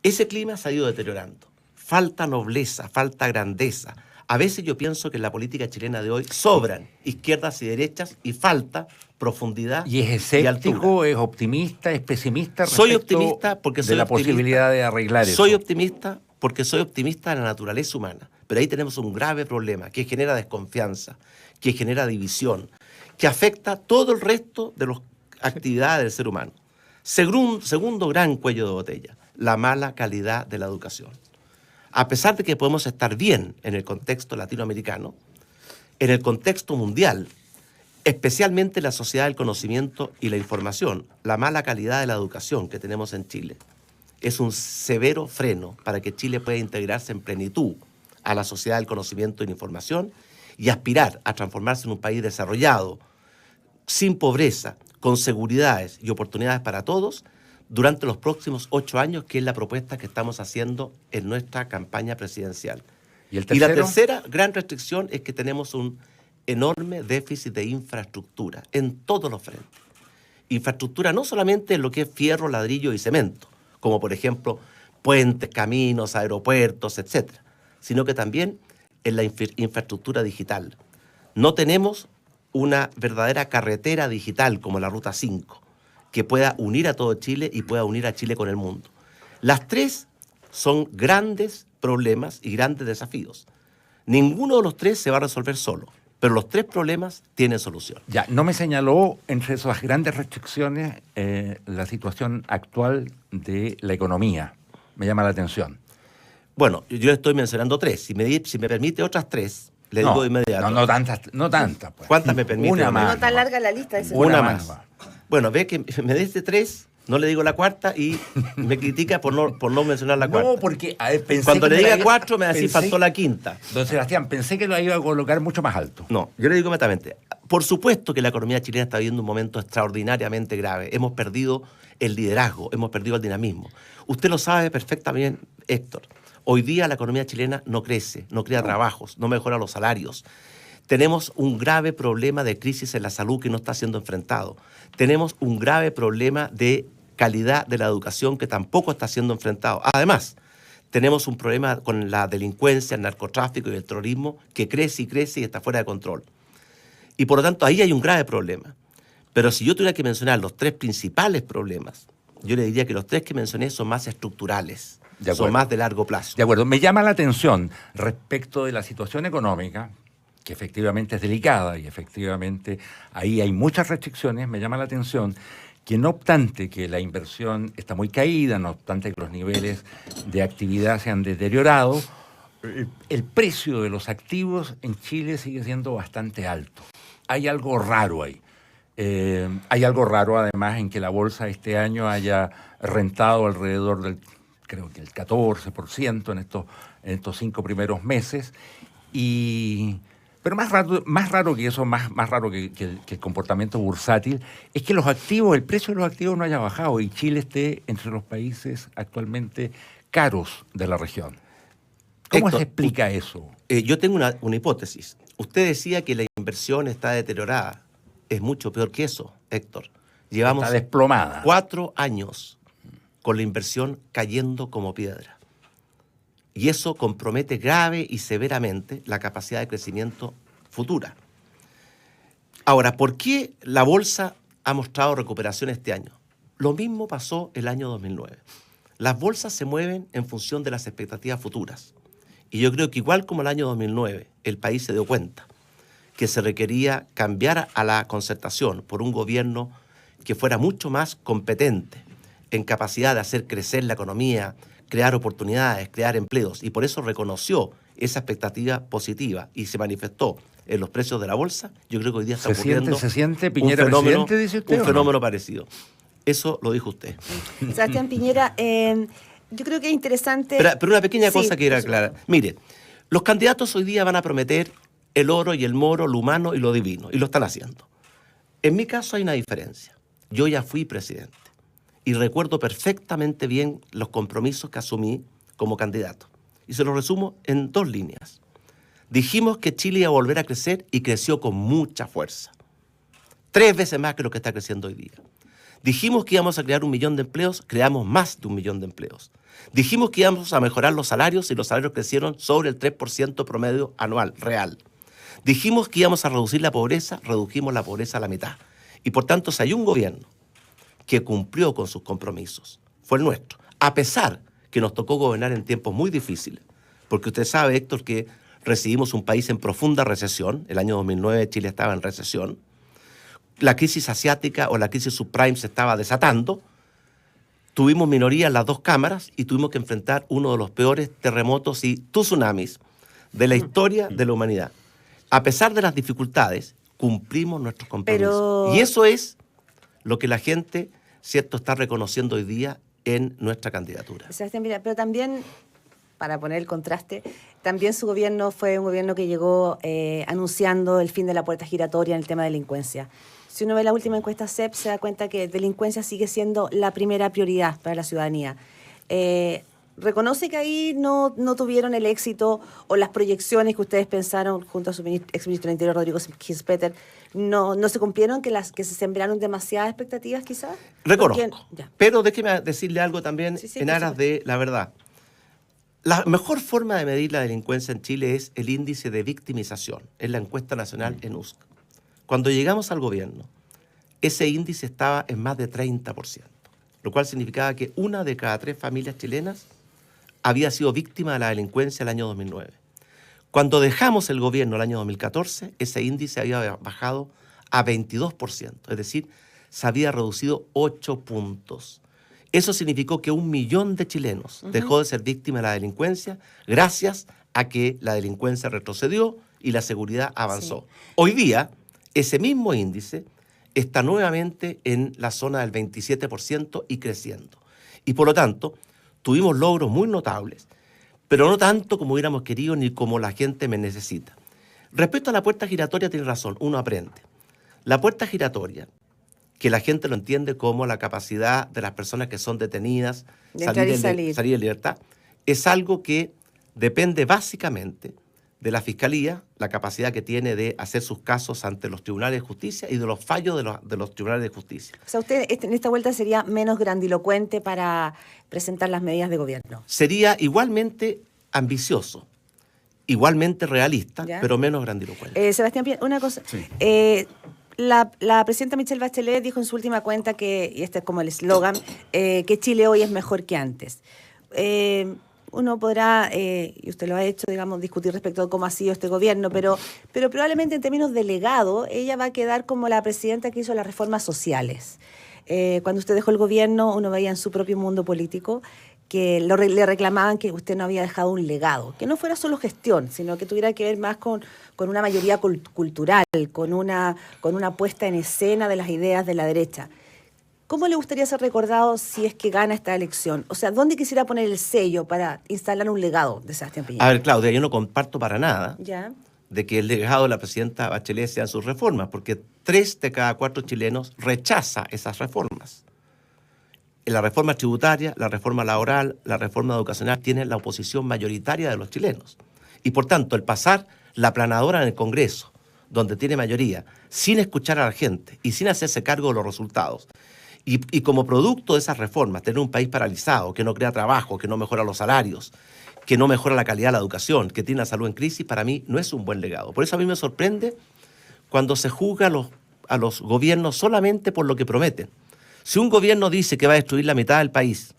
[SPEAKER 4] Ese clima se ha ido deteriorando. Falta nobleza, falta grandeza. A veces yo pienso que en la política chilena de hoy sobran izquierdas y derechas y falta profundidad
[SPEAKER 3] y es escéptico, es optimista, es pesimista respecto
[SPEAKER 4] soy optimista porque soy
[SPEAKER 3] de la
[SPEAKER 4] optimista.
[SPEAKER 3] Posibilidad de arreglar eso.
[SPEAKER 4] Soy optimista porque soy optimista de la naturaleza humana, pero ahí tenemos un grave problema que genera desconfianza, que genera división, que afecta todo el resto de las actividades del ser humano. Segundo gran cuello de botella, la mala calidad de la educación. A pesar de que podemos estar bien en el contexto latinoamericano, en el contexto mundial, especialmente en la sociedad del conocimiento y la información, la mala calidad de la educación que tenemos en Chile es un severo freno para que Chile pueda integrarse en plenitud a la sociedad del conocimiento y la información y aspirar a transformarse en un país desarrollado, sin pobreza, con seguridades y oportunidades para todos durante los próximos 8 años, que es la propuesta que estamos haciendo en nuestra campaña presidencial.
[SPEAKER 3] ¿Y
[SPEAKER 4] la tercera gran restricción es que tenemos un enorme déficit de infraestructura en todos los frentes. Infraestructura no solamente en lo que es fierro, ladrillo y cemento, como por ejemplo puentes, caminos, aeropuertos, etcétera, sino que también en la infraestructura digital. No tenemos una verdadera carretera digital como la Ruta 5, que pueda unir a todo Chile y pueda unir a Chile con el mundo. Las 3 son grandes problemas y grandes desafíos. Ninguno de los 3 se va a resolver solo, pero los 3 problemas tienen solución.
[SPEAKER 3] Ya, no me señaló entre esas grandes restricciones la situación actual de la economía. Me llama la atención.
[SPEAKER 4] Bueno, yo estoy mencionando 3. Si me permite otras 3, le digo de inmediato.
[SPEAKER 3] No tantas. Pues.
[SPEAKER 4] ¿Cuántas me permite?
[SPEAKER 3] Una más.
[SPEAKER 2] No tan larga la lista.
[SPEAKER 4] Una más. Bueno, ve que me dice 3, no le digo la cuarta y me critica por no mencionar la cuarta.
[SPEAKER 3] No, porque pensé
[SPEAKER 4] cuando
[SPEAKER 3] que
[SPEAKER 4] le diga 4 me va a decir faltó la quinta.
[SPEAKER 3] Don Sebastián, pensé que lo iba a colocar mucho más alto.
[SPEAKER 4] No, yo le digo inmediatamente. Por supuesto que la economía chilena está viviendo un momento extraordinariamente grave. Hemos perdido el liderazgo, hemos perdido el dinamismo. Usted lo sabe perfectamente, Héctor. Hoy día la economía chilena no crece, no crea trabajos, no mejora los salarios. Tenemos un grave problema de crisis en la salud que no está siendo enfrentado. Tenemos un grave problema de calidad de la educación que tampoco está siendo enfrentado. Además, tenemos un problema con la delincuencia, el narcotráfico y el terrorismo que crece y crece y está fuera de control. Y por lo tanto, ahí hay un grave problema. Pero si yo tuviera que mencionar los 3 principales problemas, yo le diría que los 3 que mencioné son más estructurales, son más de largo plazo.
[SPEAKER 3] De acuerdo. Me llama la atención respecto de la situación económica, que efectivamente es delicada y efectivamente ahí hay muchas restricciones. Me llama la atención que no obstante que la inversión está muy caída, no obstante que los niveles de actividad se han deteriorado, el precio de los activos en Chile sigue siendo bastante alto. Hay algo raro ahí. Hay algo raro además en que la bolsa este año haya rentado alrededor del, creo que el 14% en estos 5 primeros meses. Pero más raro que eso, más raro que el comportamiento bursátil, es que el precio de los activos no haya bajado y Chile esté entre los países actualmente caros de la región. ¿Cómo se explica eso?
[SPEAKER 4] Yo tengo una hipótesis. Usted decía que la inversión está deteriorada. Es mucho peor que eso, Héctor. Llevamos
[SPEAKER 3] está desplomada.
[SPEAKER 4] 4 años con la inversión cayendo como piedra. Y eso compromete grave y severamente la capacidad de crecimiento futura. Ahora, ¿por qué la bolsa ha mostrado recuperación este año? Lo mismo pasó el año 2009. Las bolsas se mueven en función de las expectativas futuras. Y yo creo que igual como el año 2009, el país se dio cuenta que se requería cambiar a la concertación por un gobierno que fuera mucho más competente en capacidad de hacer crecer la economía, crear oportunidades, crear empleos. Y por eso reconoció esa expectativa positiva y se manifestó en los precios de la bolsa. Yo creo que hoy día está ocurriendo
[SPEAKER 3] ¿Se siente Piñera presidente, dice usted?
[SPEAKER 4] Un fenómeno parecido. Eso lo dijo usted.
[SPEAKER 2] Sebastián Piñera, yo creo que es interesante...
[SPEAKER 4] Pero una pequeña cosa que era clara. Mire, los candidatos hoy día van a prometer el oro y el moro, lo humano y lo divino, y lo están haciendo. En mi caso hay una diferencia. Yo ya fui presidente y recuerdo perfectamente bien los compromisos que asumí como candidato. Y se los resumo en 2 líneas. Dijimos que Chile iba a volver a crecer y creció con mucha fuerza. 3 veces más que lo que está creciendo hoy día. Dijimos que íbamos a crear 1 millón de empleos, creamos más de 1 millón de empleos. Dijimos que íbamos a mejorar los salarios y los salarios crecieron sobre el 3% promedio anual, real. Dijimos que íbamos a reducir la pobreza, redujimos la pobreza a la mitad. Y por tanto, si hay un gobierno que cumplió con sus compromisos, fue el nuestro. A pesar que nos tocó gobernar en tiempos muy difíciles, porque usted sabe, Héctor, que recibimos un país en profunda recesión. El año 2009 Chile estaba en recesión. La crisis asiática o la crisis subprime se estaba desatando. Tuvimos minoría en las 2 cámaras y tuvimos que enfrentar uno de los peores terremotos y tsunamis de la historia de la humanidad. A pesar de las dificultades, cumplimos nuestros compromisos. Y eso es lo que la gente, cierto, está reconociendo hoy día en nuestra candidatura.
[SPEAKER 2] Sebastián, mira, pero también, para poner el contraste, también su gobierno fue un gobierno que llegó anunciando el fin de la puerta giratoria en el tema de delincuencia. Si uno ve la última encuesta CEP, se da cuenta que delincuencia sigue siendo la primera prioridad para la ciudadanía. ¿Reconoce que ahí no tuvieron el éxito o las proyecciones que ustedes pensaron junto a su exministro del Interior, Rodrigo Gispeter, no se cumplieron, que se sembraron demasiadas expectativas quizás?
[SPEAKER 4] Reconozco, pero déjeme decirle algo también en aras de la verdad. La mejor forma de medir la delincuencia en Chile es el índice de victimización, es la encuesta nacional ENUSC. Cuando llegamos al gobierno, ese índice estaba en más de 30%, lo cual significaba que 1 de cada 3 familias chilenas había sido víctima de la delincuencia el año 2009. Cuando dejamos el gobierno el año 2014, ese índice había bajado a 22%, es decir, se había reducido 8 puntos. Eso significó que 1 millón de chilenos dejó de ser víctima de la delincuencia gracias a que la delincuencia retrocedió y la seguridad avanzó. Sí. Hoy día, ese mismo índice está nuevamente en la zona del 27% y creciendo. Y por lo tanto, tuvimos logros muy notables, pero no tanto como hubiéramos querido ni como la gente me necesita. Respecto a la puerta giratoria, tiene razón, uno aprende. La puerta giratoria, que la gente lo entiende como la capacidad de las personas que son detenidas, salir en libertad, es algo que depende básicamente de la Fiscalía, la capacidad que tiene de hacer sus casos ante los tribunales de justicia y de los fallos de los tribunales de justicia.
[SPEAKER 2] O sea, usted en esta vuelta sería menos grandilocuente para presentar las medidas de gobierno.
[SPEAKER 4] Sería igualmente ambicioso, igualmente realista, pero menos grandilocuente.
[SPEAKER 2] Sebastián, una cosa. Sí. La presidenta Michelle Bachelet dijo en su última cuenta que, y este es como el eslogan, que Chile hoy es mejor que antes. Uno podrá, y usted lo ha hecho, digamos, discutir respecto a cómo ha sido este gobierno, pero probablemente en términos de legado, ella va a quedar como la presidenta que hizo las reformas sociales. Cuando usted dejó el gobierno, uno veía en su propio mundo político que le reclamaban que usted no había dejado un legado, que no fuera solo gestión, sino que tuviera que ver más con una mayoría cultural, con una puesta en escena de las ideas de la derecha. ¿Cómo le gustaría ser recordado si es que gana esta elección? O sea, ¿dónde quisiera poner el sello para instalar un legado de Sebastián Piñera?
[SPEAKER 4] A ver, Claudia, yo no comparto para nada de que el legado de la presidenta Bachelet sean sus reformas, porque 3 de cada 4 chilenos rechaza esas reformas. La reforma tributaria, la reforma laboral, la reforma educacional tienen la oposición mayoritaria de los chilenos. Y por tanto, el pasar la planadora en el Congreso, donde tiene mayoría, sin escuchar a la gente y sin hacerse cargo de los resultados, y como producto de esas reformas, tener un país paralizado, que no crea trabajo, que no mejora los salarios, que no mejora la calidad de la educación, que tiene la salud en crisis, para mí no es un buen legado. Por eso a mí me sorprende cuando se juzga a los gobiernos solamente por lo que prometen. Si un gobierno dice que va a destruir la mitad del país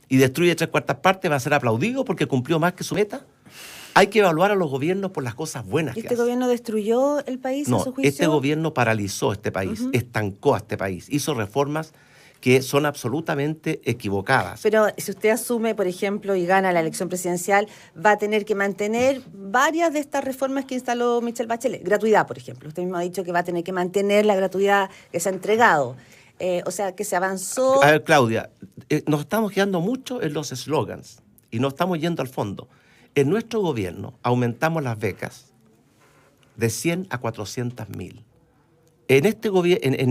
[SPEAKER 4] y destruye 3/4 partes, ¿va a ser aplaudido porque cumplió más que su meta? Hay que evaluar a los gobiernos por las cosas buenas que
[SPEAKER 2] ¿Este
[SPEAKER 4] hacen.
[SPEAKER 2] gobierno destruyó el país a
[SPEAKER 4] No,
[SPEAKER 2] su juicio?
[SPEAKER 4] este gobierno paralizó este país, estancó a este país, hizo reformas que son absolutamente equivocadas.
[SPEAKER 2] Pero si usted asume, por ejemplo, y gana la elección presidencial, va a tener que mantener varias de estas reformas que instaló Michelle Bachelet. Gratuidad, por ejemplo. Usted mismo ha dicho que va a tener que mantener la gratuidad que se ha entregado. O sea, que se avanzó.
[SPEAKER 4] A ver, Claudia, nos estamos quedando mucho en los eslogans y no estamos yendo al fondo. En nuestro gobierno aumentamos las becas de 100 a 400.000. En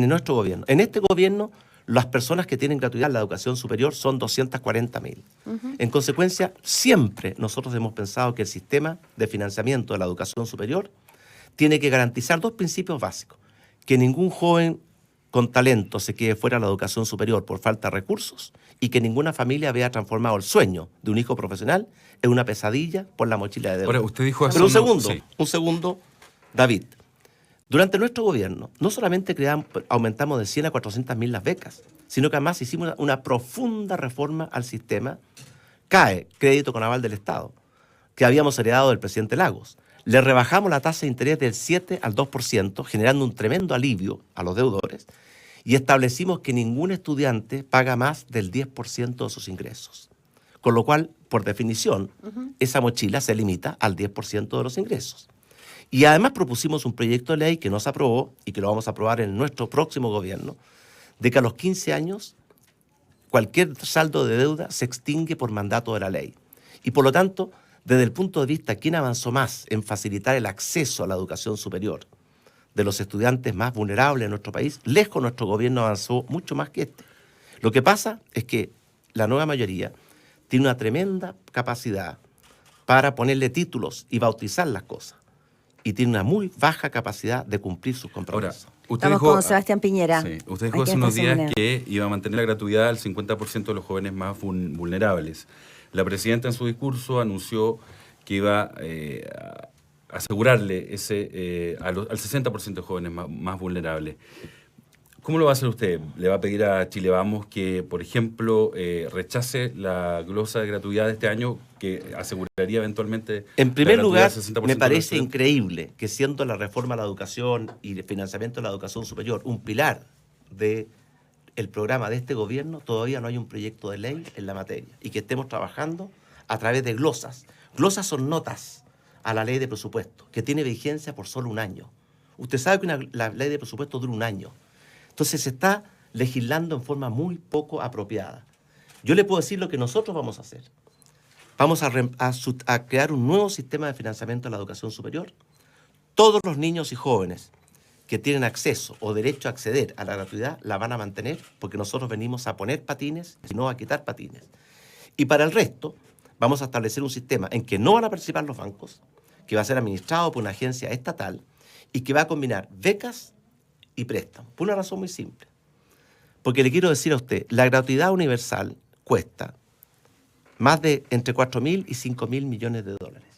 [SPEAKER 4] nuestro gobierno. En este gobierno, las personas que tienen gratuidad en la educación superior son 240.000. En consecuencia, siempre nosotros hemos pensado que el sistema de financiamiento de la educación superior tiene que garantizar dos principios básicos. Que ningún joven con talento se quede fuera de la educación superior por falta de recursos y que ninguna familia vea transformado el sueño de un hijo profesional en una pesadilla por la mochila de deuda.
[SPEAKER 5] Ahora, usted dijo
[SPEAKER 4] Pero
[SPEAKER 5] sí.
[SPEAKER 4] un segundo, David. Durante nuestro gobierno, no solamente aumentamos de 100 a 400.000 las becas, sino que además hicimos una profunda reforma al sistema. CAE, crédito con aval del Estado, que habíamos heredado del presidente Lagos. Le rebajamos la tasa de interés del 7 al 2%, generando un tremendo alivio a los deudores, y establecimos que ningún estudiante paga más del 10% de sus ingresos. Con lo cual, por definición, esa mochila se limita al 10% de los ingresos. Y además propusimos un proyecto de ley que no se aprobó y que lo vamos a aprobar en nuestro próximo gobierno, de que a los 15 años cualquier saldo de deuda se extingue por mandato de la ley. Y por lo tanto, desde el punto de vista, ¿quién avanzó más en facilitar el acceso a la educación superior de los estudiantes más vulnerables en nuestro país? Lejos nuestro gobierno avanzó mucho más que este. Lo que pasa es que la nueva mayoría tiene una tremenda capacidad para ponerle títulos y bautizar las cosas. Y tiene una muy baja capacidad de cumplir sus compromisos.
[SPEAKER 5] Ahora, usted
[SPEAKER 2] Estamos
[SPEAKER 5] dijo,
[SPEAKER 2] con Sebastián Piñera.
[SPEAKER 5] Sí, usted dijo hace unos días que iba a mantener la gratuidad al 50% de los jóvenes más vulnerables. La presidenta en su discurso anunció que iba a asegurarle al 60% de jóvenes más vulnerables. ¿Cómo lo va a hacer usted? ¿Le va a pedir a Chile Vamos que, por ejemplo, rechace la glosa de gratuidad de este año que aseguraría eventualmente...
[SPEAKER 4] En primer lugar, me parece
[SPEAKER 5] de
[SPEAKER 4] increíble que siendo la reforma a la educación y el financiamiento de la educación superior un pilar del programa de este gobierno, todavía no hay un proyecto de ley en la materia y que estemos trabajando a través de glosas. Glosas son notas a la ley de presupuesto, que tiene vigencia por solo un año. Usted sabe que la ley de presupuesto dura un año. Entonces se está legislando en forma muy poco apropiada. Yo le puedo decir lo que nosotros vamos a hacer. Vamos a crear un nuevo sistema de financiamiento de la educación superior. Todos los niños y jóvenes que tienen acceso o derecho a acceder a la gratuidad la van a mantener porque nosotros venimos a poner patines y no a quitar patines. Y para el resto vamos a establecer un sistema en que no van a participar los bancos, que va a ser administrado por una agencia estatal y que va a combinar becas y préstamos, por una razón muy simple. Porque le quiero decir a usted, la gratuidad universal cuesta más de entre 4.000 y 5.000 millones de dólares.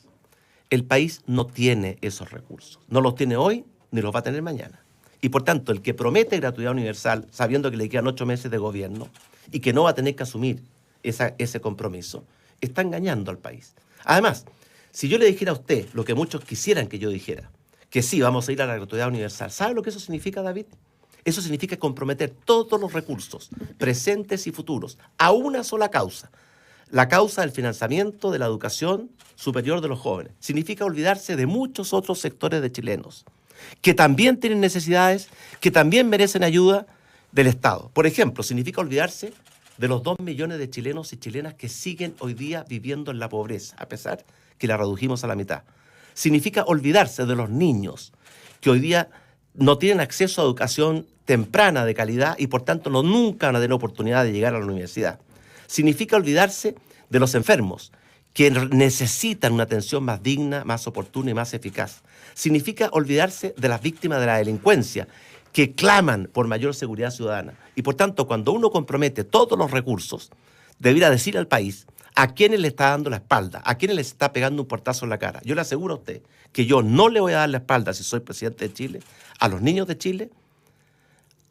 [SPEAKER 4] El país no tiene esos recursos. No los tiene hoy, ni los va a tener mañana. Y por tanto, el que promete gratuidad universal, sabiendo que le quedan 8 meses de gobierno y que no va a tener que asumir ese compromiso, está engañando al país. Además, si yo le dijera a usted lo que muchos quisieran que yo dijera, que sí, vamos a ir a la gratuidad universal. ¿Sabe lo que eso significa, David? Eso significa comprometer todos los recursos, presentes y futuros, a una sola causa. La causa del financiamiento de la educación superior de los jóvenes. Significa olvidarse de muchos otros sectores de chilenos, que también tienen necesidades, que también merecen ayuda del Estado. Por ejemplo, significa olvidarse de los 2 millones de chilenos y chilenas que siguen hoy día viviendo en la pobreza, a pesar que la redujimos a la mitad. Significa olvidarse de los niños que hoy día no tienen acceso a educación temprana de calidad y por tanto nunca van a tener oportunidad de llegar a la universidad. Significa olvidarse de los enfermos que necesitan una atención más digna, más oportuna y más eficaz. Significa olvidarse de las víctimas de la delincuencia que claman por mayor seguridad ciudadana. Y por tanto, cuando uno compromete todos los recursos, debería decir al país a quiénes le está dando la espalda, a quiénes les está pegando un portazo en la cara. Yo le aseguro a usted que yo no le voy a dar la espalda, si soy presidente de Chile, a los niños de Chile,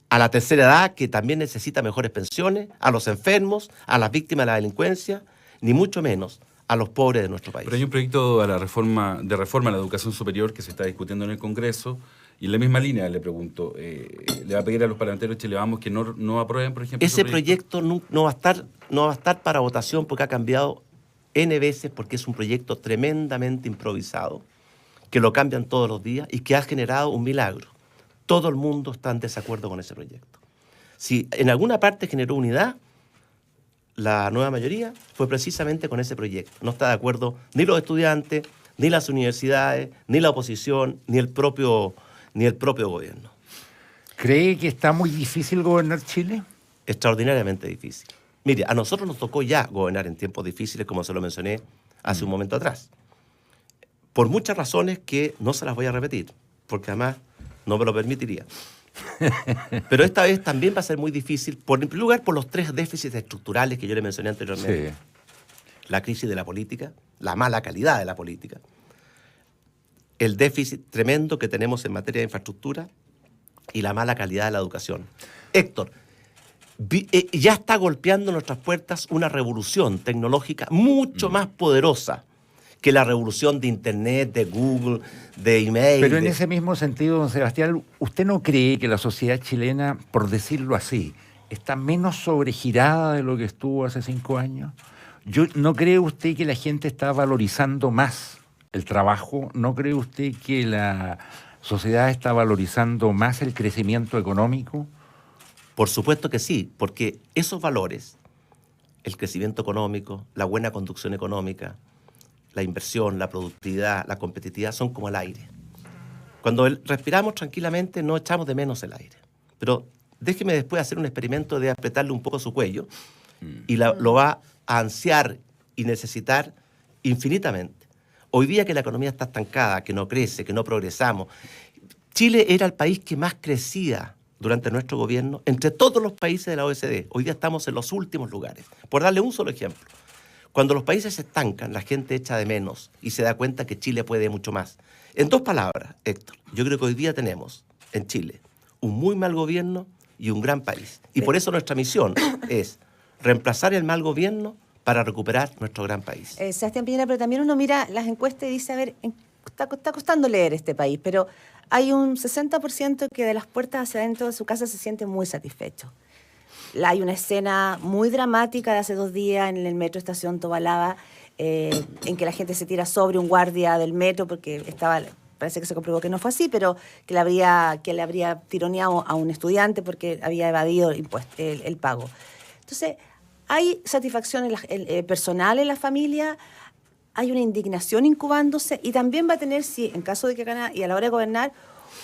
[SPEAKER 4] a la tercera edad que también necesita mejores pensiones, a los enfermos, a las víctimas de la delincuencia, ni mucho menos a los pobres de nuestro país.
[SPEAKER 5] Pero hay un proyecto de reforma a la educación superior que se está discutiendo en el Congreso, y en la misma línea le pregunto, ¿le va a pedir a los parlamentarios de Chile Vamos que no aprueben, por ejemplo,
[SPEAKER 4] ese proyecto no va a estar para votación porque ha cambiado N veces, porque es un proyecto tremendamente improvisado, que lo cambian todos los días y que ha generado un milagro. Todo el mundo está en desacuerdo con ese proyecto. Si en alguna parte generó unidad, la nueva mayoría fue precisamente con ese proyecto. No está de acuerdo ni los estudiantes, ni las universidades, ni la oposición, ni el propio gobierno.
[SPEAKER 3] ¿Cree que está muy difícil gobernar Chile?
[SPEAKER 4] Extraordinariamente difícil. Mire, a nosotros nos tocó ya gobernar en tiempos difíciles, como se lo mencioné hace un momento atrás. Por muchas razones que no se las voy a repetir, porque además no me lo permitiría. Pero esta vez también va a ser muy difícil, en primer lugar, por los 3 déficits estructurales que yo le mencioné anteriormente.
[SPEAKER 3] Sí.
[SPEAKER 4] La crisis de la política, la mala calidad de la política, el déficit tremendo que tenemos en materia de infraestructura y la mala calidad de la educación. Héctor, ya está golpeando nuestras puertas una revolución tecnológica mucho más poderosa que la revolución de Internet, de Google, de email.
[SPEAKER 3] Pero en ese mismo sentido, don Sebastián, ¿usted no cree que la sociedad chilena, por decirlo así, está menos sobregirada de lo que estuvo hace 5 años? ¿No cree usted que la gente está valorizando más el trabajo? ¿No cree usted que la sociedad está valorizando más el crecimiento económico?
[SPEAKER 4] Por supuesto que sí, porque esos valores, el crecimiento económico, la buena conducción económica, la inversión, la productividad, la competitividad son como el aire. Cuando respiramos tranquilamente no echamos de menos el aire. Pero déjeme después hacer un experimento de apretarle un poco su cuello y lo va a ansiar y necesitar infinitamente. Hoy día que la economía está estancada, que no crece, que no progresamos, Chile era el país que más crecía durante nuestro gobierno entre todos los países de la OECD. Hoy día estamos en los últimos lugares. Por darle un solo ejemplo. Cuando los países se estancan, la gente echa de menos y se da cuenta que Chile puede mucho más. En 2 palabras, Héctor, yo creo que hoy día tenemos en Chile un muy mal gobierno y un gran país. Y por eso nuestra misión es reemplazar el mal gobierno para recuperar nuestro gran país.
[SPEAKER 2] Sebastián Piñera, pero también uno mira las encuestas y dice, a ver, está costando leer este país, pero hay un 60% que de las puertas hacia adentro de su casa se siente muy satisfecho. Hay una escena muy dramática de hace 2 días en el metro Estación Tobalaba, en que la gente se tira sobre un guardia del metro porque parece que se comprobó que no fue así, pero que le habría tironeado a un estudiante porque había evadido el pago. Entonces, hay satisfacción personal en la familia, hay una indignación incubándose y también va a tener, si en caso de que gane y a la hora de gobernar,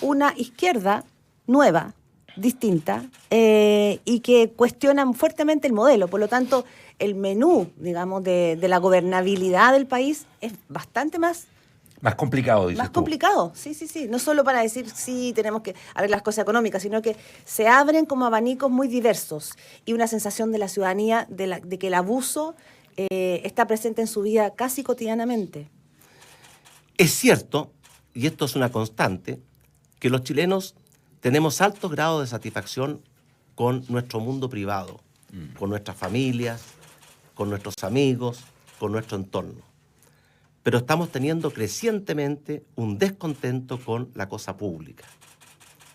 [SPEAKER 2] una izquierda nueva, distinta, y que cuestionan fuertemente el modelo. Por lo tanto, el menú, digamos, de la gobernabilidad del país es bastante más
[SPEAKER 3] complicado, dices
[SPEAKER 2] Más
[SPEAKER 3] tú.
[SPEAKER 2] complicado, sí. No solo para decir sí, tenemos que arreglar las cosas económicas, sino que se abren como abanicos muy diversos y una sensación de la ciudadanía de que el abuso está presente en su vida casi cotidianamente.
[SPEAKER 4] Es cierto, y esto es una constante, que los chilenos tenemos altos grados de satisfacción con nuestro mundo privado, con nuestras familias, con nuestros amigos, con nuestro entorno. Pero estamos teniendo crecientemente un descontento con la cosa pública,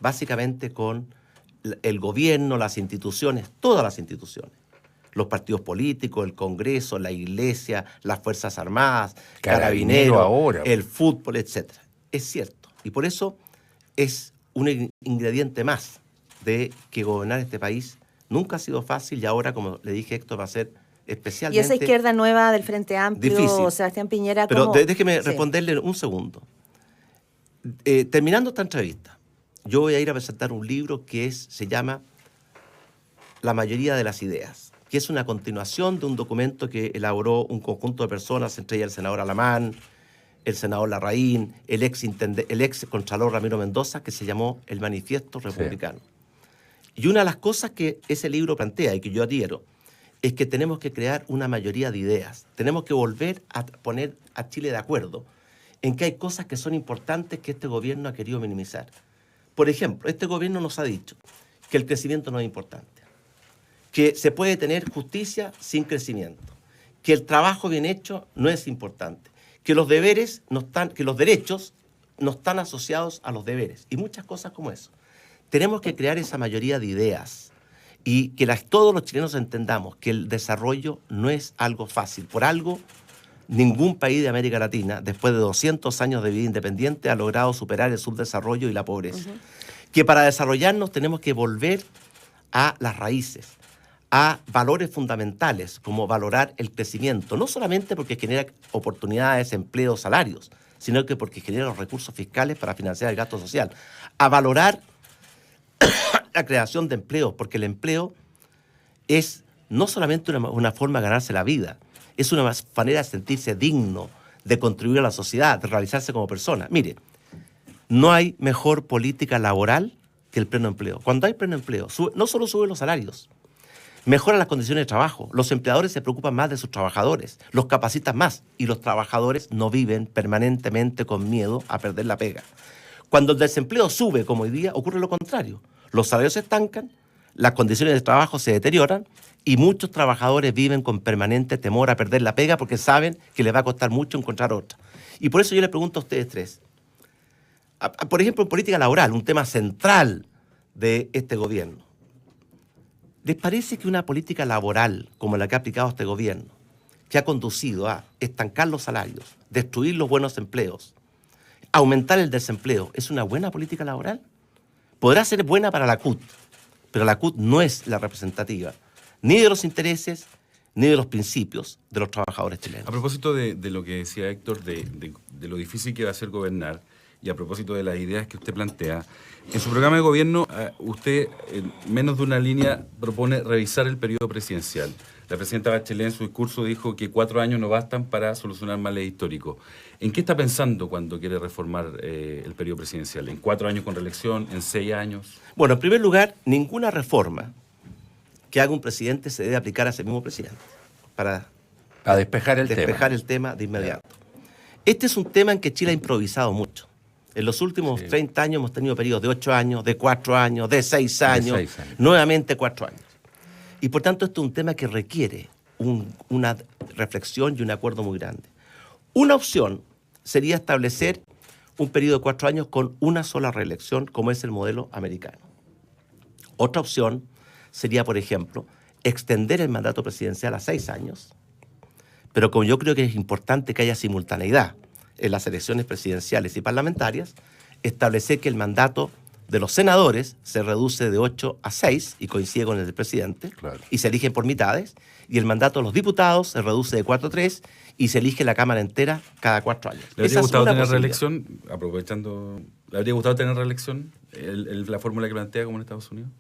[SPEAKER 4] básicamente con el gobierno, las instituciones, todas las instituciones, los partidos políticos, el Congreso, la Iglesia, las Fuerzas Armadas, Carabineros,
[SPEAKER 3] ahora,
[SPEAKER 4] el fútbol, etc. Es cierto, y por eso es un ingrediente más de que gobernar este país nunca ha sido fácil y ahora, como le dije, Héctor, va a ser especialmente...
[SPEAKER 2] Y esa izquierda nueva del Frente Amplio,
[SPEAKER 4] difícil.
[SPEAKER 2] Sebastián Piñera...
[SPEAKER 4] Pero
[SPEAKER 2] como...
[SPEAKER 4] déjeme responderle un segundo. Terminando esta entrevista, yo voy a ir a presentar un libro que se llama La mayoría de las ideas, que es una continuación de un documento que elaboró un conjunto de personas, entre ellas el senador Alamán, el senador Larraín, el ex contralor Ramiro Mendoza, que se llamó El Manifiesto Republicano. Sí. Y una de las cosas que ese libro plantea y que yo adhiero es que tenemos que crear una mayoría de ideas. Tenemos que volver a poner a Chile de acuerdo en que hay cosas que son importantes que este gobierno ha querido minimizar. Por ejemplo, este gobierno nos ha dicho que el crecimiento no es importante, que se puede tener justicia sin crecimiento, que el trabajo bien hecho no es importante, que los derechos no están asociados a los deberes y muchas cosas como eso. Tenemos que crear esa mayoría de ideas y que todos los chilenos entendamos que el desarrollo no es algo fácil. Por algo, ningún país de América Latina, después de 200 años de vida independiente, ha logrado superar el subdesarrollo y la pobreza. Que para desarrollarnos tenemos que volver a las raíces, a valores fundamentales, como valorar el crecimiento, no solamente porque genera oportunidades, empleos, salarios, sino que porque genera los recursos fiscales para financiar el gasto social, a valorar la creación de empleos, porque el empleo es no solamente una forma de ganarse la vida, es una manera de sentirse digno, de contribuir a la sociedad, de realizarse como persona. Mire, no hay mejor política laboral que el pleno empleo. Cuando hay pleno empleo, no solo suben los salarios, mejoran las condiciones de trabajo, los empleadores se preocupan más de sus trabajadores, los capacitan más y los trabajadores no viven permanentemente con miedo a perder la pega. Cuando el desempleo sube, como hoy día, ocurre lo contrario. Los salarios se estancan, las condiciones de trabajo se deterioran y muchos trabajadores viven con permanente temor a perder la pega porque saben que les va a costar mucho encontrar otra. Y por eso yo les pregunto a ustedes tres. Por ejemplo, en política laboral, un tema central de este gobierno. ¿Les parece que una política laboral como la que ha aplicado este gobierno, que ha conducido a estancar los salarios, destruir los buenos empleos, aumentar el desempleo, es una buena política laboral? Podrá ser buena para la CUT, pero la CUT no es la representativa ni de los intereses ni de los principios de los trabajadores chilenos.
[SPEAKER 5] A propósito de lo que decía Héctor, de lo difícil que va a ser gobernar, y a propósito de las ideas que usted plantea, en su programa de gobierno usted, en menos de una línea, propone revisar el periodo presidencial. La presidenta Bachelet en su discurso dijo que 4 años no bastan para solucionar males históricos. ¿En qué está pensando cuando quiere reformar el periodo presidencial? ¿En 4 años con reelección? ¿En 6 años?
[SPEAKER 4] Bueno, en primer lugar, ninguna reforma que haga un presidente se debe aplicar a ese mismo presidente para
[SPEAKER 3] despejar el
[SPEAKER 4] tema de inmediato. Este es un tema en que Chile ha improvisado mucho. En los últimos 30 años hemos tenido periodos de 8 años, de 4 años, de 6 años, nuevamente 4 años. Y por tanto esto es un tema que requiere una reflexión y un acuerdo muy grande. Una opción sería establecer un periodo de 4 años con una sola reelección, como es el modelo americano. Otra opción sería, por ejemplo, extender el mandato presidencial a 6 años, pero como yo creo que es importante que haya simultaneidad en las elecciones presidenciales y parlamentarias, establecer que el mandato de los senadores se reduce de 8 a 6 y coincide con el del presidente, claro, y se eligen por mitades, y el mandato de los diputados se reduce de 4 a 3 y se elige la Cámara entera cada 4 años.
[SPEAKER 5] ¿Le habría gustado tener reelección? Aprovechando, ¿le habría gustado tener reelección? ¿La fórmula que plantea como en Estados Unidos?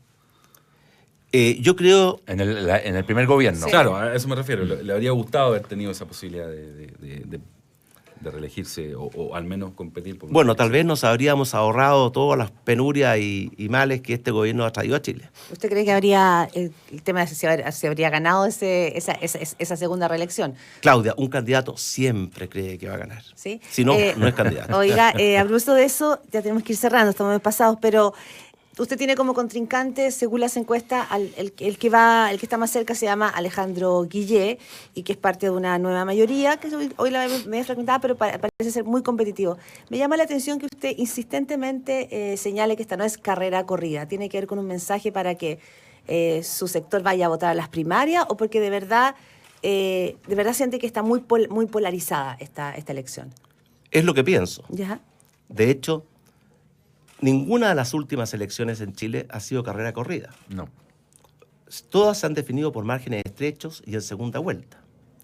[SPEAKER 4] Yo creo...
[SPEAKER 3] En el primer gobierno.
[SPEAKER 5] Sí. Claro, a eso me refiero. ¿Le habría gustado haber tenido esa posibilidad de reelegirse o al menos competir?
[SPEAKER 4] Bueno, tal vez nos habríamos ahorrado todas las penurias y males que este gobierno ha traído a Chile.
[SPEAKER 2] ¿Usted cree que habría el tema de si habría ganado esa segunda reelección?
[SPEAKER 4] Claudia, un candidato siempre cree que va a ganar.
[SPEAKER 2] ¿Sí?
[SPEAKER 4] Si no, no es candidato.
[SPEAKER 2] Oiga, a propósito de eso, ya tenemos que ir cerrando, estamos pasados, pero... Usted tiene como contrincante, según las encuestas, el que está más cerca se llama Alejandro Guillé y que es parte de una nueva mayoría, que hoy la media fragmentada, pero parece ser muy competitivo. Me llama la atención que usted insistentemente señale que esta no es carrera corrida. ¿Tiene que ver con un mensaje para que su sector vaya a votar a las primarias o porque de verdad siente que está muy polarizada esta elección?
[SPEAKER 4] Es lo que pienso.
[SPEAKER 2] ¿Ya?
[SPEAKER 4] De hecho, ninguna de las últimas elecciones en Chile ha sido carrera corrida.
[SPEAKER 3] No.
[SPEAKER 4] Todas se han definido por márgenes estrechos y en segunda vuelta.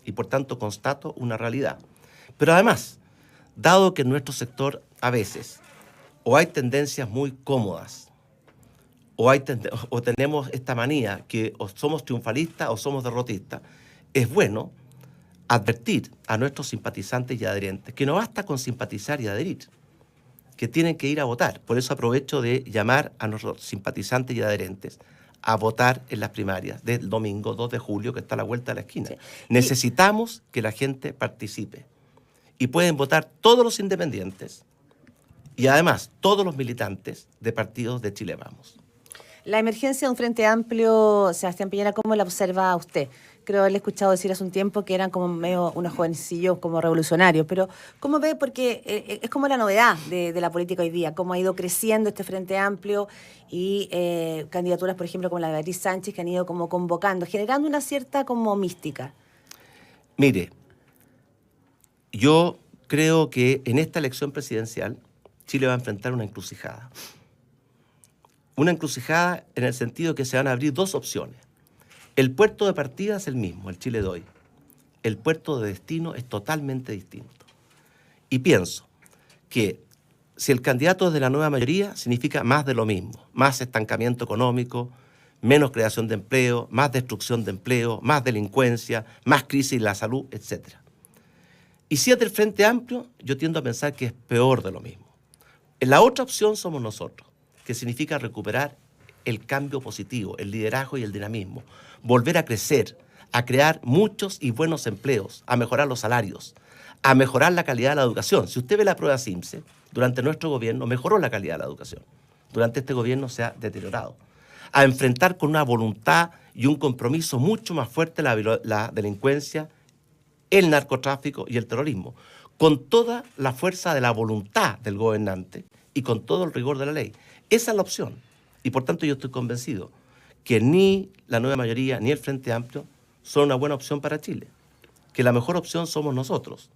[SPEAKER 4] Y por tanto constato una realidad. Pero además, dado que en nuestro sector a veces o hay tendencias muy cómodas o tenemos esta manía que o somos triunfalistas o somos derrotistas, es bueno advertir a nuestros simpatizantes y adherentes que no basta con simpatizar y adherir, que tienen que ir a votar. Por eso aprovecho de llamar a nuestros simpatizantes y adherentes a votar en las primarias del domingo 2 de julio, que está a la vuelta de la esquina. Sí. Necesitamos que la gente participe. Y pueden votar todos los independientes y además todos los militantes de partidos de Chile Vamos.
[SPEAKER 2] La emergencia de un Frente Amplio, Sebastián Piñera, ¿cómo la observa usted? creo haberle escuchado decir hace un tiempo que eran como medio unos jovencillos como revolucionarios, pero ¿cómo ve? Porque es como la novedad de la política hoy día, cómo ha ido creciendo este Frente Amplio y candidaturas, por ejemplo, como la de Beatriz Sánchez, que han ido como convocando, generando una cierta como mística.
[SPEAKER 4] Mire, yo creo que en esta elección presidencial Chile va a enfrentar una encrucijada. Una encrucijada en el sentido que se van a abrir dos opciones. El puerto de partida es el mismo, el Chile de hoy. El puerto de destino es totalmente distinto. Y pienso que si el candidato es de la nueva mayoría, significa más de lo mismo. Más estancamiento económico, menos creación de empleo, más destrucción de empleo, más delincuencia, más crisis en la salud, etc. Y si es del Frente Amplio, yo tiendo a pensar que es peor de lo mismo. La otra opción somos nosotros, que significa recuperar el cambio positivo, el liderazgo y el dinamismo, volver a crecer, a crear muchos y buenos empleos, a mejorar los salarios, a mejorar la calidad de la educación. Si usted ve la prueba CIMSE, durante nuestro gobierno mejoró la calidad de la educación. Durante este gobierno se ha deteriorado. A enfrentar con una voluntad y un compromiso mucho más fuerte la delincuencia, el narcotráfico y el terrorismo, con toda la fuerza de la voluntad del gobernante y con todo el rigor de la ley. Esa es la opción. Y por tanto yo estoy convencido que ni la nueva mayoría ni el Frente Amplio son una buena opción para Chile. Que la mejor opción somos nosotros.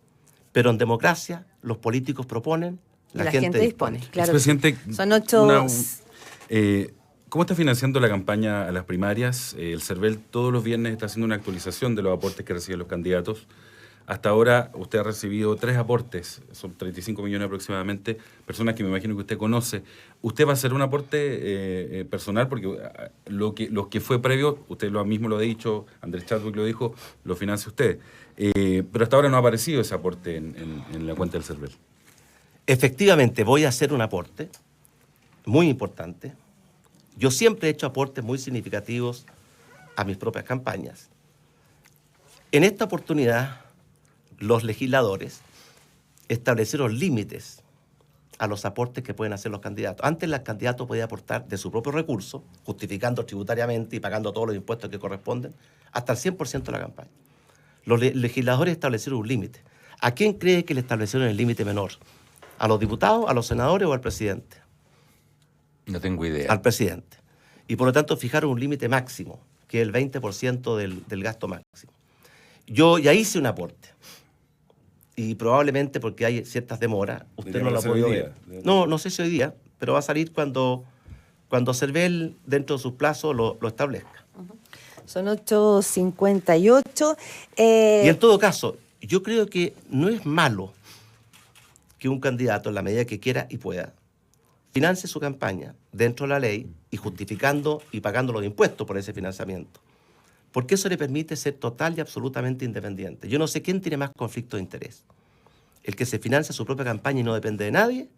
[SPEAKER 4] Pero en democracia los políticos proponen, la gente dispone.
[SPEAKER 2] Claro.
[SPEAKER 5] Presidente,
[SPEAKER 2] son 8...
[SPEAKER 5] ¿Cómo está financiando la campaña a las primarias? El CERVEL todos los viernes está haciendo una actualización de los aportes que reciben los candidatos. Hasta ahora usted ha recibido 3 aportes, son 35 millones aproximadamente, personas que me imagino que usted conoce. ¿Usted va a hacer un aporte personal? Porque lo que fue previo, usted mismo lo ha dicho, Andrés Chadwick lo dijo, lo financia usted. Pero hasta ahora no ha aparecido ese aporte en la cuenta del CERVEL.
[SPEAKER 4] Efectivamente, voy a hacer un aporte muy importante. Yo siempre he hecho aportes muy significativos a mis propias campañas. En esta oportunidad, los legisladores establecieron límites a los aportes que pueden hacer los candidatos. Antes el candidato podía aportar de su propio recurso, justificando tributariamente y pagando todos los impuestos que corresponden, hasta el 100% de la campaña. Los legisladores establecieron un límite. ¿A quién cree que le establecieron el límite menor? ¿A los diputados, a los senadores o al presidente?
[SPEAKER 3] No tengo idea.
[SPEAKER 4] Al presidente. Y por lo tanto fijaron un límite máximo, que es el 20% del gasto máximo. Yo ya hice un aporte. Y probablemente porque hay ciertas demoras, usted no lo ha podido ver. No sé si hoy día, pero va a salir cuando CERVEL, dentro de sus plazos, lo establezca.
[SPEAKER 2] Son 8:58.
[SPEAKER 4] Y en todo caso, yo creo que no es malo que un candidato, en la medida que quiera y pueda, financie su campaña dentro de la ley y justificando y pagando los impuestos por ese financiamiento. Porque eso le permite ser total y absolutamente independiente. Yo no sé quién tiene más conflicto de interés. El que se financia su propia campaña y no depende de nadie,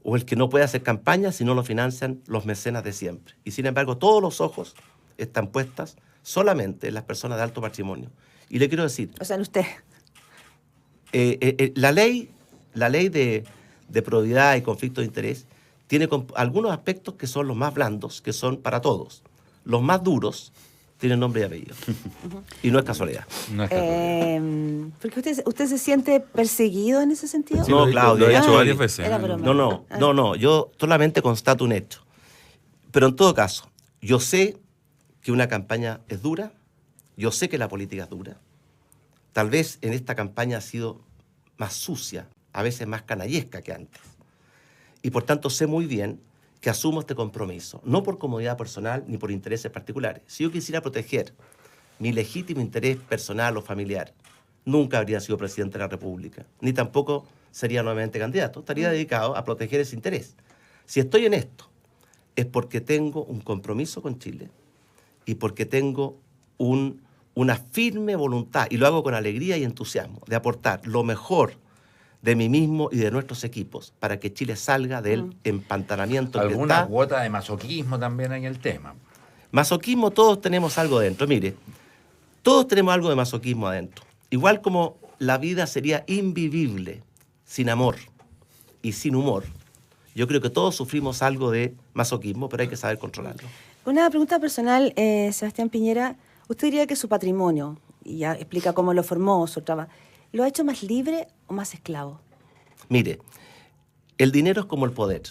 [SPEAKER 4] o el que no puede hacer campaña si no lo financian los mecenas de siempre. Y sin embargo, todos los ojos están puestas solamente en las personas de alto patrimonio. Y le quiero decir...
[SPEAKER 2] O sea, en usted.
[SPEAKER 4] La ley de probidad y conflicto de interés tiene algunos aspectos que son los más blandos, que son para todos. Los más duros tienen nombre y apellido. Y no es casualidad.
[SPEAKER 3] No es casualidad.
[SPEAKER 2] Porque usted se siente perseguido en ese sentido.
[SPEAKER 5] Sí,
[SPEAKER 4] No, Claudia.
[SPEAKER 5] Lo he hecho varias veces.
[SPEAKER 2] Era broma.
[SPEAKER 4] No. Yo solamente constato un hecho. Pero en todo caso, yo sé que una campaña es dura. Yo sé que la política es dura. Tal vez en esta campaña ha sido más sucia, a veces más canallesca que antes. Y por tanto sé muy bien que asumo este compromiso, no por comodidad personal ni por intereses particulares. Si yo quisiera proteger mi legítimo interés personal o familiar, nunca habría sido presidente de la República, ni tampoco sería nuevamente candidato. Estaría dedicado a proteger ese interés. Si estoy en esto, es porque tengo un compromiso con Chile y porque tengo una firme voluntad, y lo hago con alegría y entusiasmo, de aportar lo mejor de mí mismo y de nuestros equipos para que Chile salga del empantanamiento en que
[SPEAKER 3] Alguna
[SPEAKER 4] está.
[SPEAKER 3] cuota de masoquismo también en el tema.
[SPEAKER 4] Masoquismo, todos tenemos algo dentro. Mire, todos tenemos algo de masoquismo adentro. Igual como la vida sería invivible sin amor y sin humor. Yo creo que todos sufrimos algo de masoquismo, pero hay que saber controlarlo.
[SPEAKER 2] Una pregunta personal, Sebastián Piñera. ¿Usted diría que su patrimonio y ya explica cómo lo formó, su trabajo. ¿Lo ha hecho más libre o más esclavo?
[SPEAKER 4] Mire, el dinero es como el poder.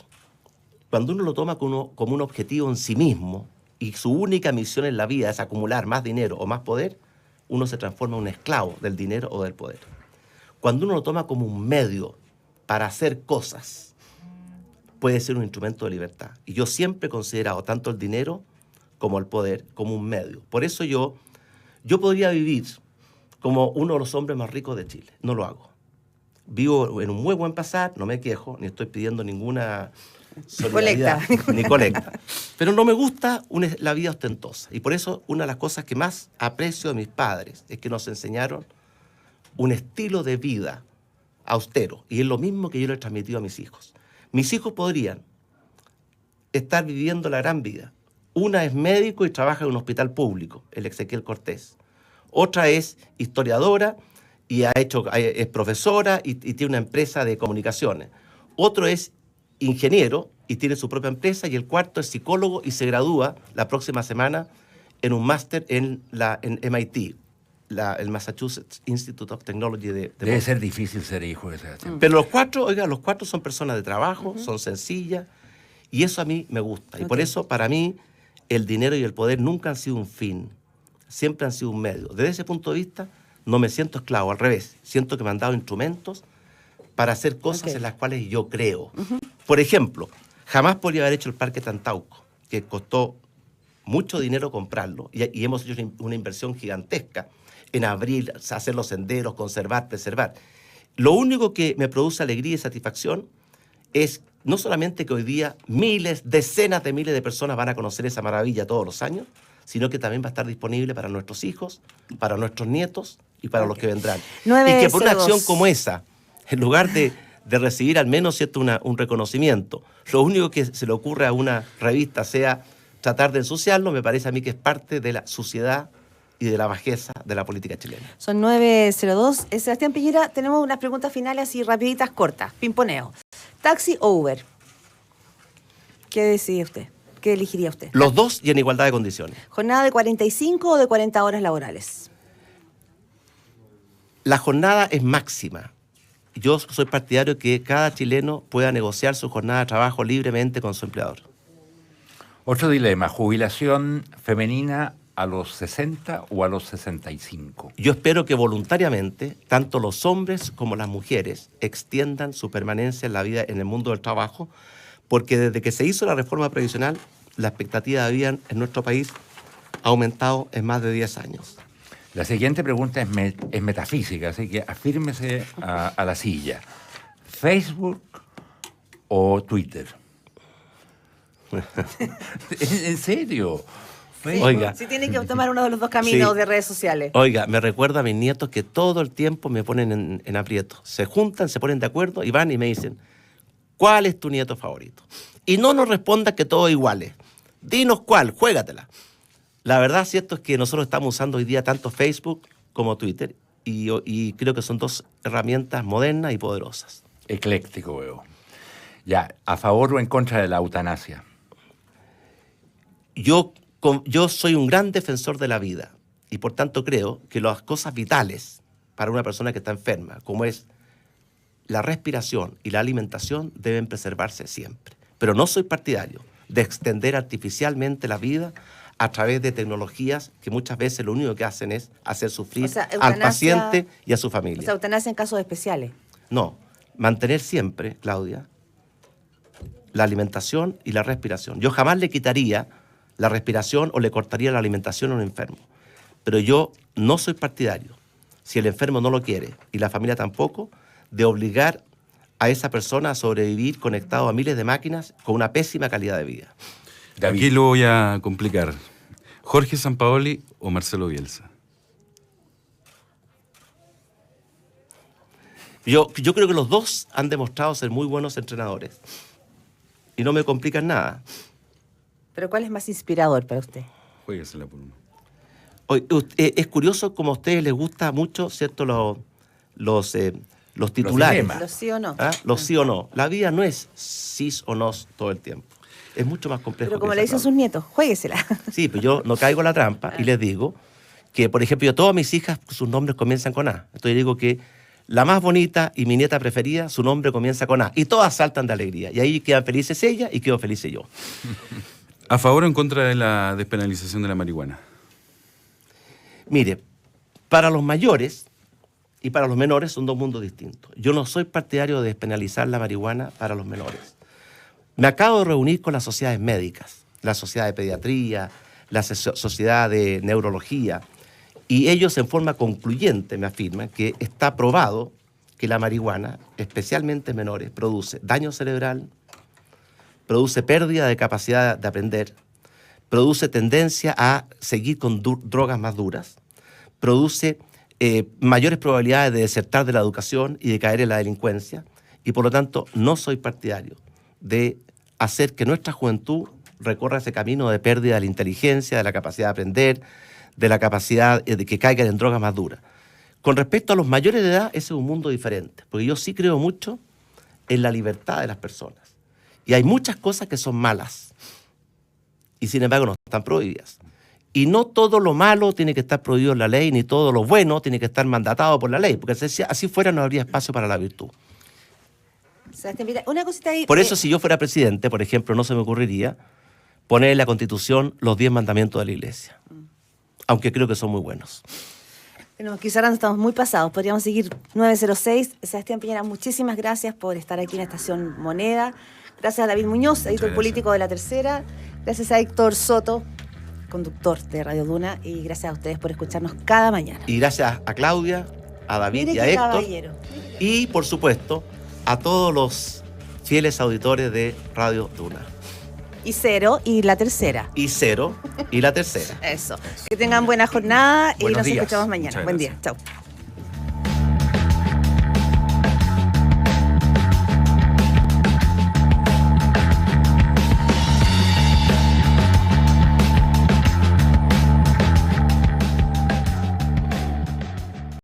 [SPEAKER 4] Cuando uno lo toma como un objetivo en sí mismo y su única misión en la vida es acumular más dinero o más poder, uno se transforma en un esclavo del dinero o del poder. Cuando uno lo toma como un medio para hacer cosas, puede ser un instrumento de libertad. Y yo siempre he considerado tanto el dinero como el poder como un medio. Por eso yo podría vivir como uno de los hombres más ricos de Chile. No lo hago. Vivo en un muy buen pasar, no me quejo, ni estoy pidiendo ninguna solidaridad, ni colecta. Pero no me gusta la vida ostentosa. Y por eso una de las cosas que más aprecio de mis padres es que nos enseñaron un estilo de vida austero. Y es lo mismo que yo le he transmitido a mis hijos. Mis hijos podrían estar viviendo la gran vida. Una es médico y trabaja en un hospital público, el Ezequiel Cortés. Otra es historiadora y es profesora y tiene una empresa de comunicaciones. Otro es ingeniero y tiene su propia empresa. Y el cuarto es psicólogo y se gradúa la próxima semana en un máster en MIT, el Massachusetts Institute of Technology de
[SPEAKER 3] Debe ser difícil ser hijo de Sebastián.
[SPEAKER 4] Pero los cuatro son personas de trabajo, son sencillas, y eso a mí me gusta. Y por eso, para mí, el dinero y el poder nunca han sido un fin, siempre han sido un medio. Desde ese punto de vista, no me siento esclavo, al revés. Siento que me han dado instrumentos para hacer cosas en las cuales yo creo. Por ejemplo, jamás podría haber hecho el Parque Tantauco, que costó mucho dinero comprarlo, y hemos hecho una inversión gigantesca en abrir, hacer los senderos, conservar, preservar. Lo único que me produce alegría y satisfacción es no solamente que hoy día decenas de miles de personas van a conocer esa maravilla todos los años, sino que también va a estar disponible para nuestros hijos, para nuestros nietos y para los que vendrán. Y que por una acción como esa, en lugar de recibir al menos un reconocimiento, lo único que se le ocurre a una revista sea tratar de ensuciarlo, me parece a mí que es parte de la suciedad y de la bajeza de la política chilena.
[SPEAKER 2] Son 9:02. Sebastián Piñera, tenemos unas preguntas finales así rapiditas, cortas, pimponeo. ¿Taxi o Uber? ¿Qué decide usted? ¿Qué elegiría usted?
[SPEAKER 4] Los dos y en igualdad de condiciones.
[SPEAKER 2] ¿Jornada de 45 o de 40 horas laborales?
[SPEAKER 4] La jornada es máxima. Yo soy partidario de que cada chileno pueda negociar su jornada de trabajo libremente con su empleador.
[SPEAKER 3] Otro dilema, jubilación femenina a los 60 o a los 65.
[SPEAKER 4] Yo espero que voluntariamente, tanto los hombres como las mujeres extiendan su permanencia en la vida, en el mundo del trabajo, porque desde que se hizo la reforma previsional, la expectativa de vida en nuestro país ha aumentado en más de 10 años.
[SPEAKER 3] La siguiente pregunta es metafísica, así que afírmese a la silla. ¿Facebook o Twitter? ¿En serio?
[SPEAKER 2] Sí,
[SPEAKER 4] oiga,
[SPEAKER 2] si tiene que tomar uno de los dos caminos de redes sociales.
[SPEAKER 4] Oiga, me recuerda a mis nietos que todo el tiempo me ponen en aprieto. Se juntan, se ponen de acuerdo y van y me dicen, ¿cuál es tu nieto favorito? Y no nos respondas que todos iguales. Dinos cuál, juégatela. La verdad, cierto es que nosotros estamos usando hoy día tanto Facebook como Twitter y creo que son dos herramientas modernas y poderosas.
[SPEAKER 3] Ecléctico, veo. Ya, ¿a favor o en contra de la eutanasia?
[SPEAKER 4] Yo soy un gran defensor de la vida y por tanto creo que las cosas vitales para una persona que está enferma, como es la respiración y la alimentación, deben preservarse siempre. Pero no soy partidario de extender artificialmente la vida a través de tecnologías que muchas veces lo único que hacen es hacer sufrir al paciente y a su familia.
[SPEAKER 2] O sea, eutanasia en casos especiales.
[SPEAKER 4] No, mantener siempre, Claudia, la alimentación y la respiración. Yo jamás le quitaría la respiración o le cortaría la alimentación a un enfermo. Pero yo no soy partidario, si el enfermo no lo quiere y la familia tampoco, de obligar a esa persona a sobrevivir conectado a miles de máquinas con una pésima calidad de vida.
[SPEAKER 3] David.
[SPEAKER 5] Aquí lo voy a complicar. ¿Jorge Sampaoli o Marcelo Bielsa?
[SPEAKER 4] Yo creo que los dos han demostrado ser muy buenos entrenadores. Y no me complican nada.
[SPEAKER 2] ¿Pero cuál es más inspirador para usted?
[SPEAKER 5] Juéguesela por uno.
[SPEAKER 4] Es curioso como a ustedes les gusta mucho, ¿cierto? Los titulares.
[SPEAKER 2] ¿Los sí o no?
[SPEAKER 4] ¿Ah? Los sí o no. La vida no es sí o no todo el tiempo. Es mucho más complejo.
[SPEAKER 2] Pero como
[SPEAKER 4] que
[SPEAKER 2] le
[SPEAKER 4] esa,
[SPEAKER 2] dicen sus nietos, juéguesela.
[SPEAKER 4] Sí, pues yo no caigo en la trampa y les digo que, por ejemplo, yo todas mis hijas, sus nombres comienzan con A. Entonces yo digo que la más bonita y mi nieta preferida, su nombre comienza con A. Y todas saltan de alegría. Y ahí quedan felices ella y quedo feliz yo.
[SPEAKER 5] ¿A favor o en contra de la despenalización de la marihuana?
[SPEAKER 4] Mire, para los mayores y para los menores son dos mundos distintos. Yo no soy partidario de despenalizar la marihuana para los menores. Me acabo de reunir con las sociedades médicas, la Sociedad de Pediatría, la Sociedad de Neurología, y ellos en forma concluyente me afirman que está probado que la marihuana, especialmente en menores, produce daño cerebral, produce pérdida de capacidad de aprender, produce tendencia a seguir con drogas más duras, produce mayores probabilidades de desertar de la educación y de caer en la delincuencia, y por lo tanto no soy partidario de hacer que nuestra juventud recorra ese camino de pérdida de la inteligencia, de la capacidad de aprender, de la capacidad de que caigan en drogas más duras. Con respecto a los mayores de edad, ese es un mundo diferente, porque yo sí creo mucho en la libertad de las personas. Y hay muchas cosas que son malas, y sin embargo no están prohibidas. Y no todo lo malo tiene que estar prohibido en la ley, ni todo lo bueno tiene que estar mandatado por la ley, porque si así fuera no habría espacio para la virtud.
[SPEAKER 2] Una cosita ahí.
[SPEAKER 4] Por eso, si yo fuera presidente, por ejemplo, no se me ocurriría poner en la Constitución los 10 mandamientos de la Iglesia, aunque creo que son muy buenos.
[SPEAKER 2] Bueno, quizás ahora estamos muy pasados, podríamos seguir 906. Sebastián Piñera, muchísimas gracias por estar aquí en Estación Moneda. Gracias a David Muñoz, editor político de La Tercera. Gracias a Héctor Soto, conductor de Radio Duna. Y gracias a ustedes por escucharnos cada mañana.
[SPEAKER 4] Y gracias a Claudia, a David y a Héctor. Caballero. Y, por supuesto, a todos los fieles auditores de Radio Duna.
[SPEAKER 2] Y Cero y La Tercera.
[SPEAKER 4] Y Cero y La Tercera.
[SPEAKER 2] Eso. Que tengan buena jornada y nos escuchamos mañana.
[SPEAKER 5] Muchas
[SPEAKER 2] Buen día.
[SPEAKER 5] gracias.
[SPEAKER 2] Chau.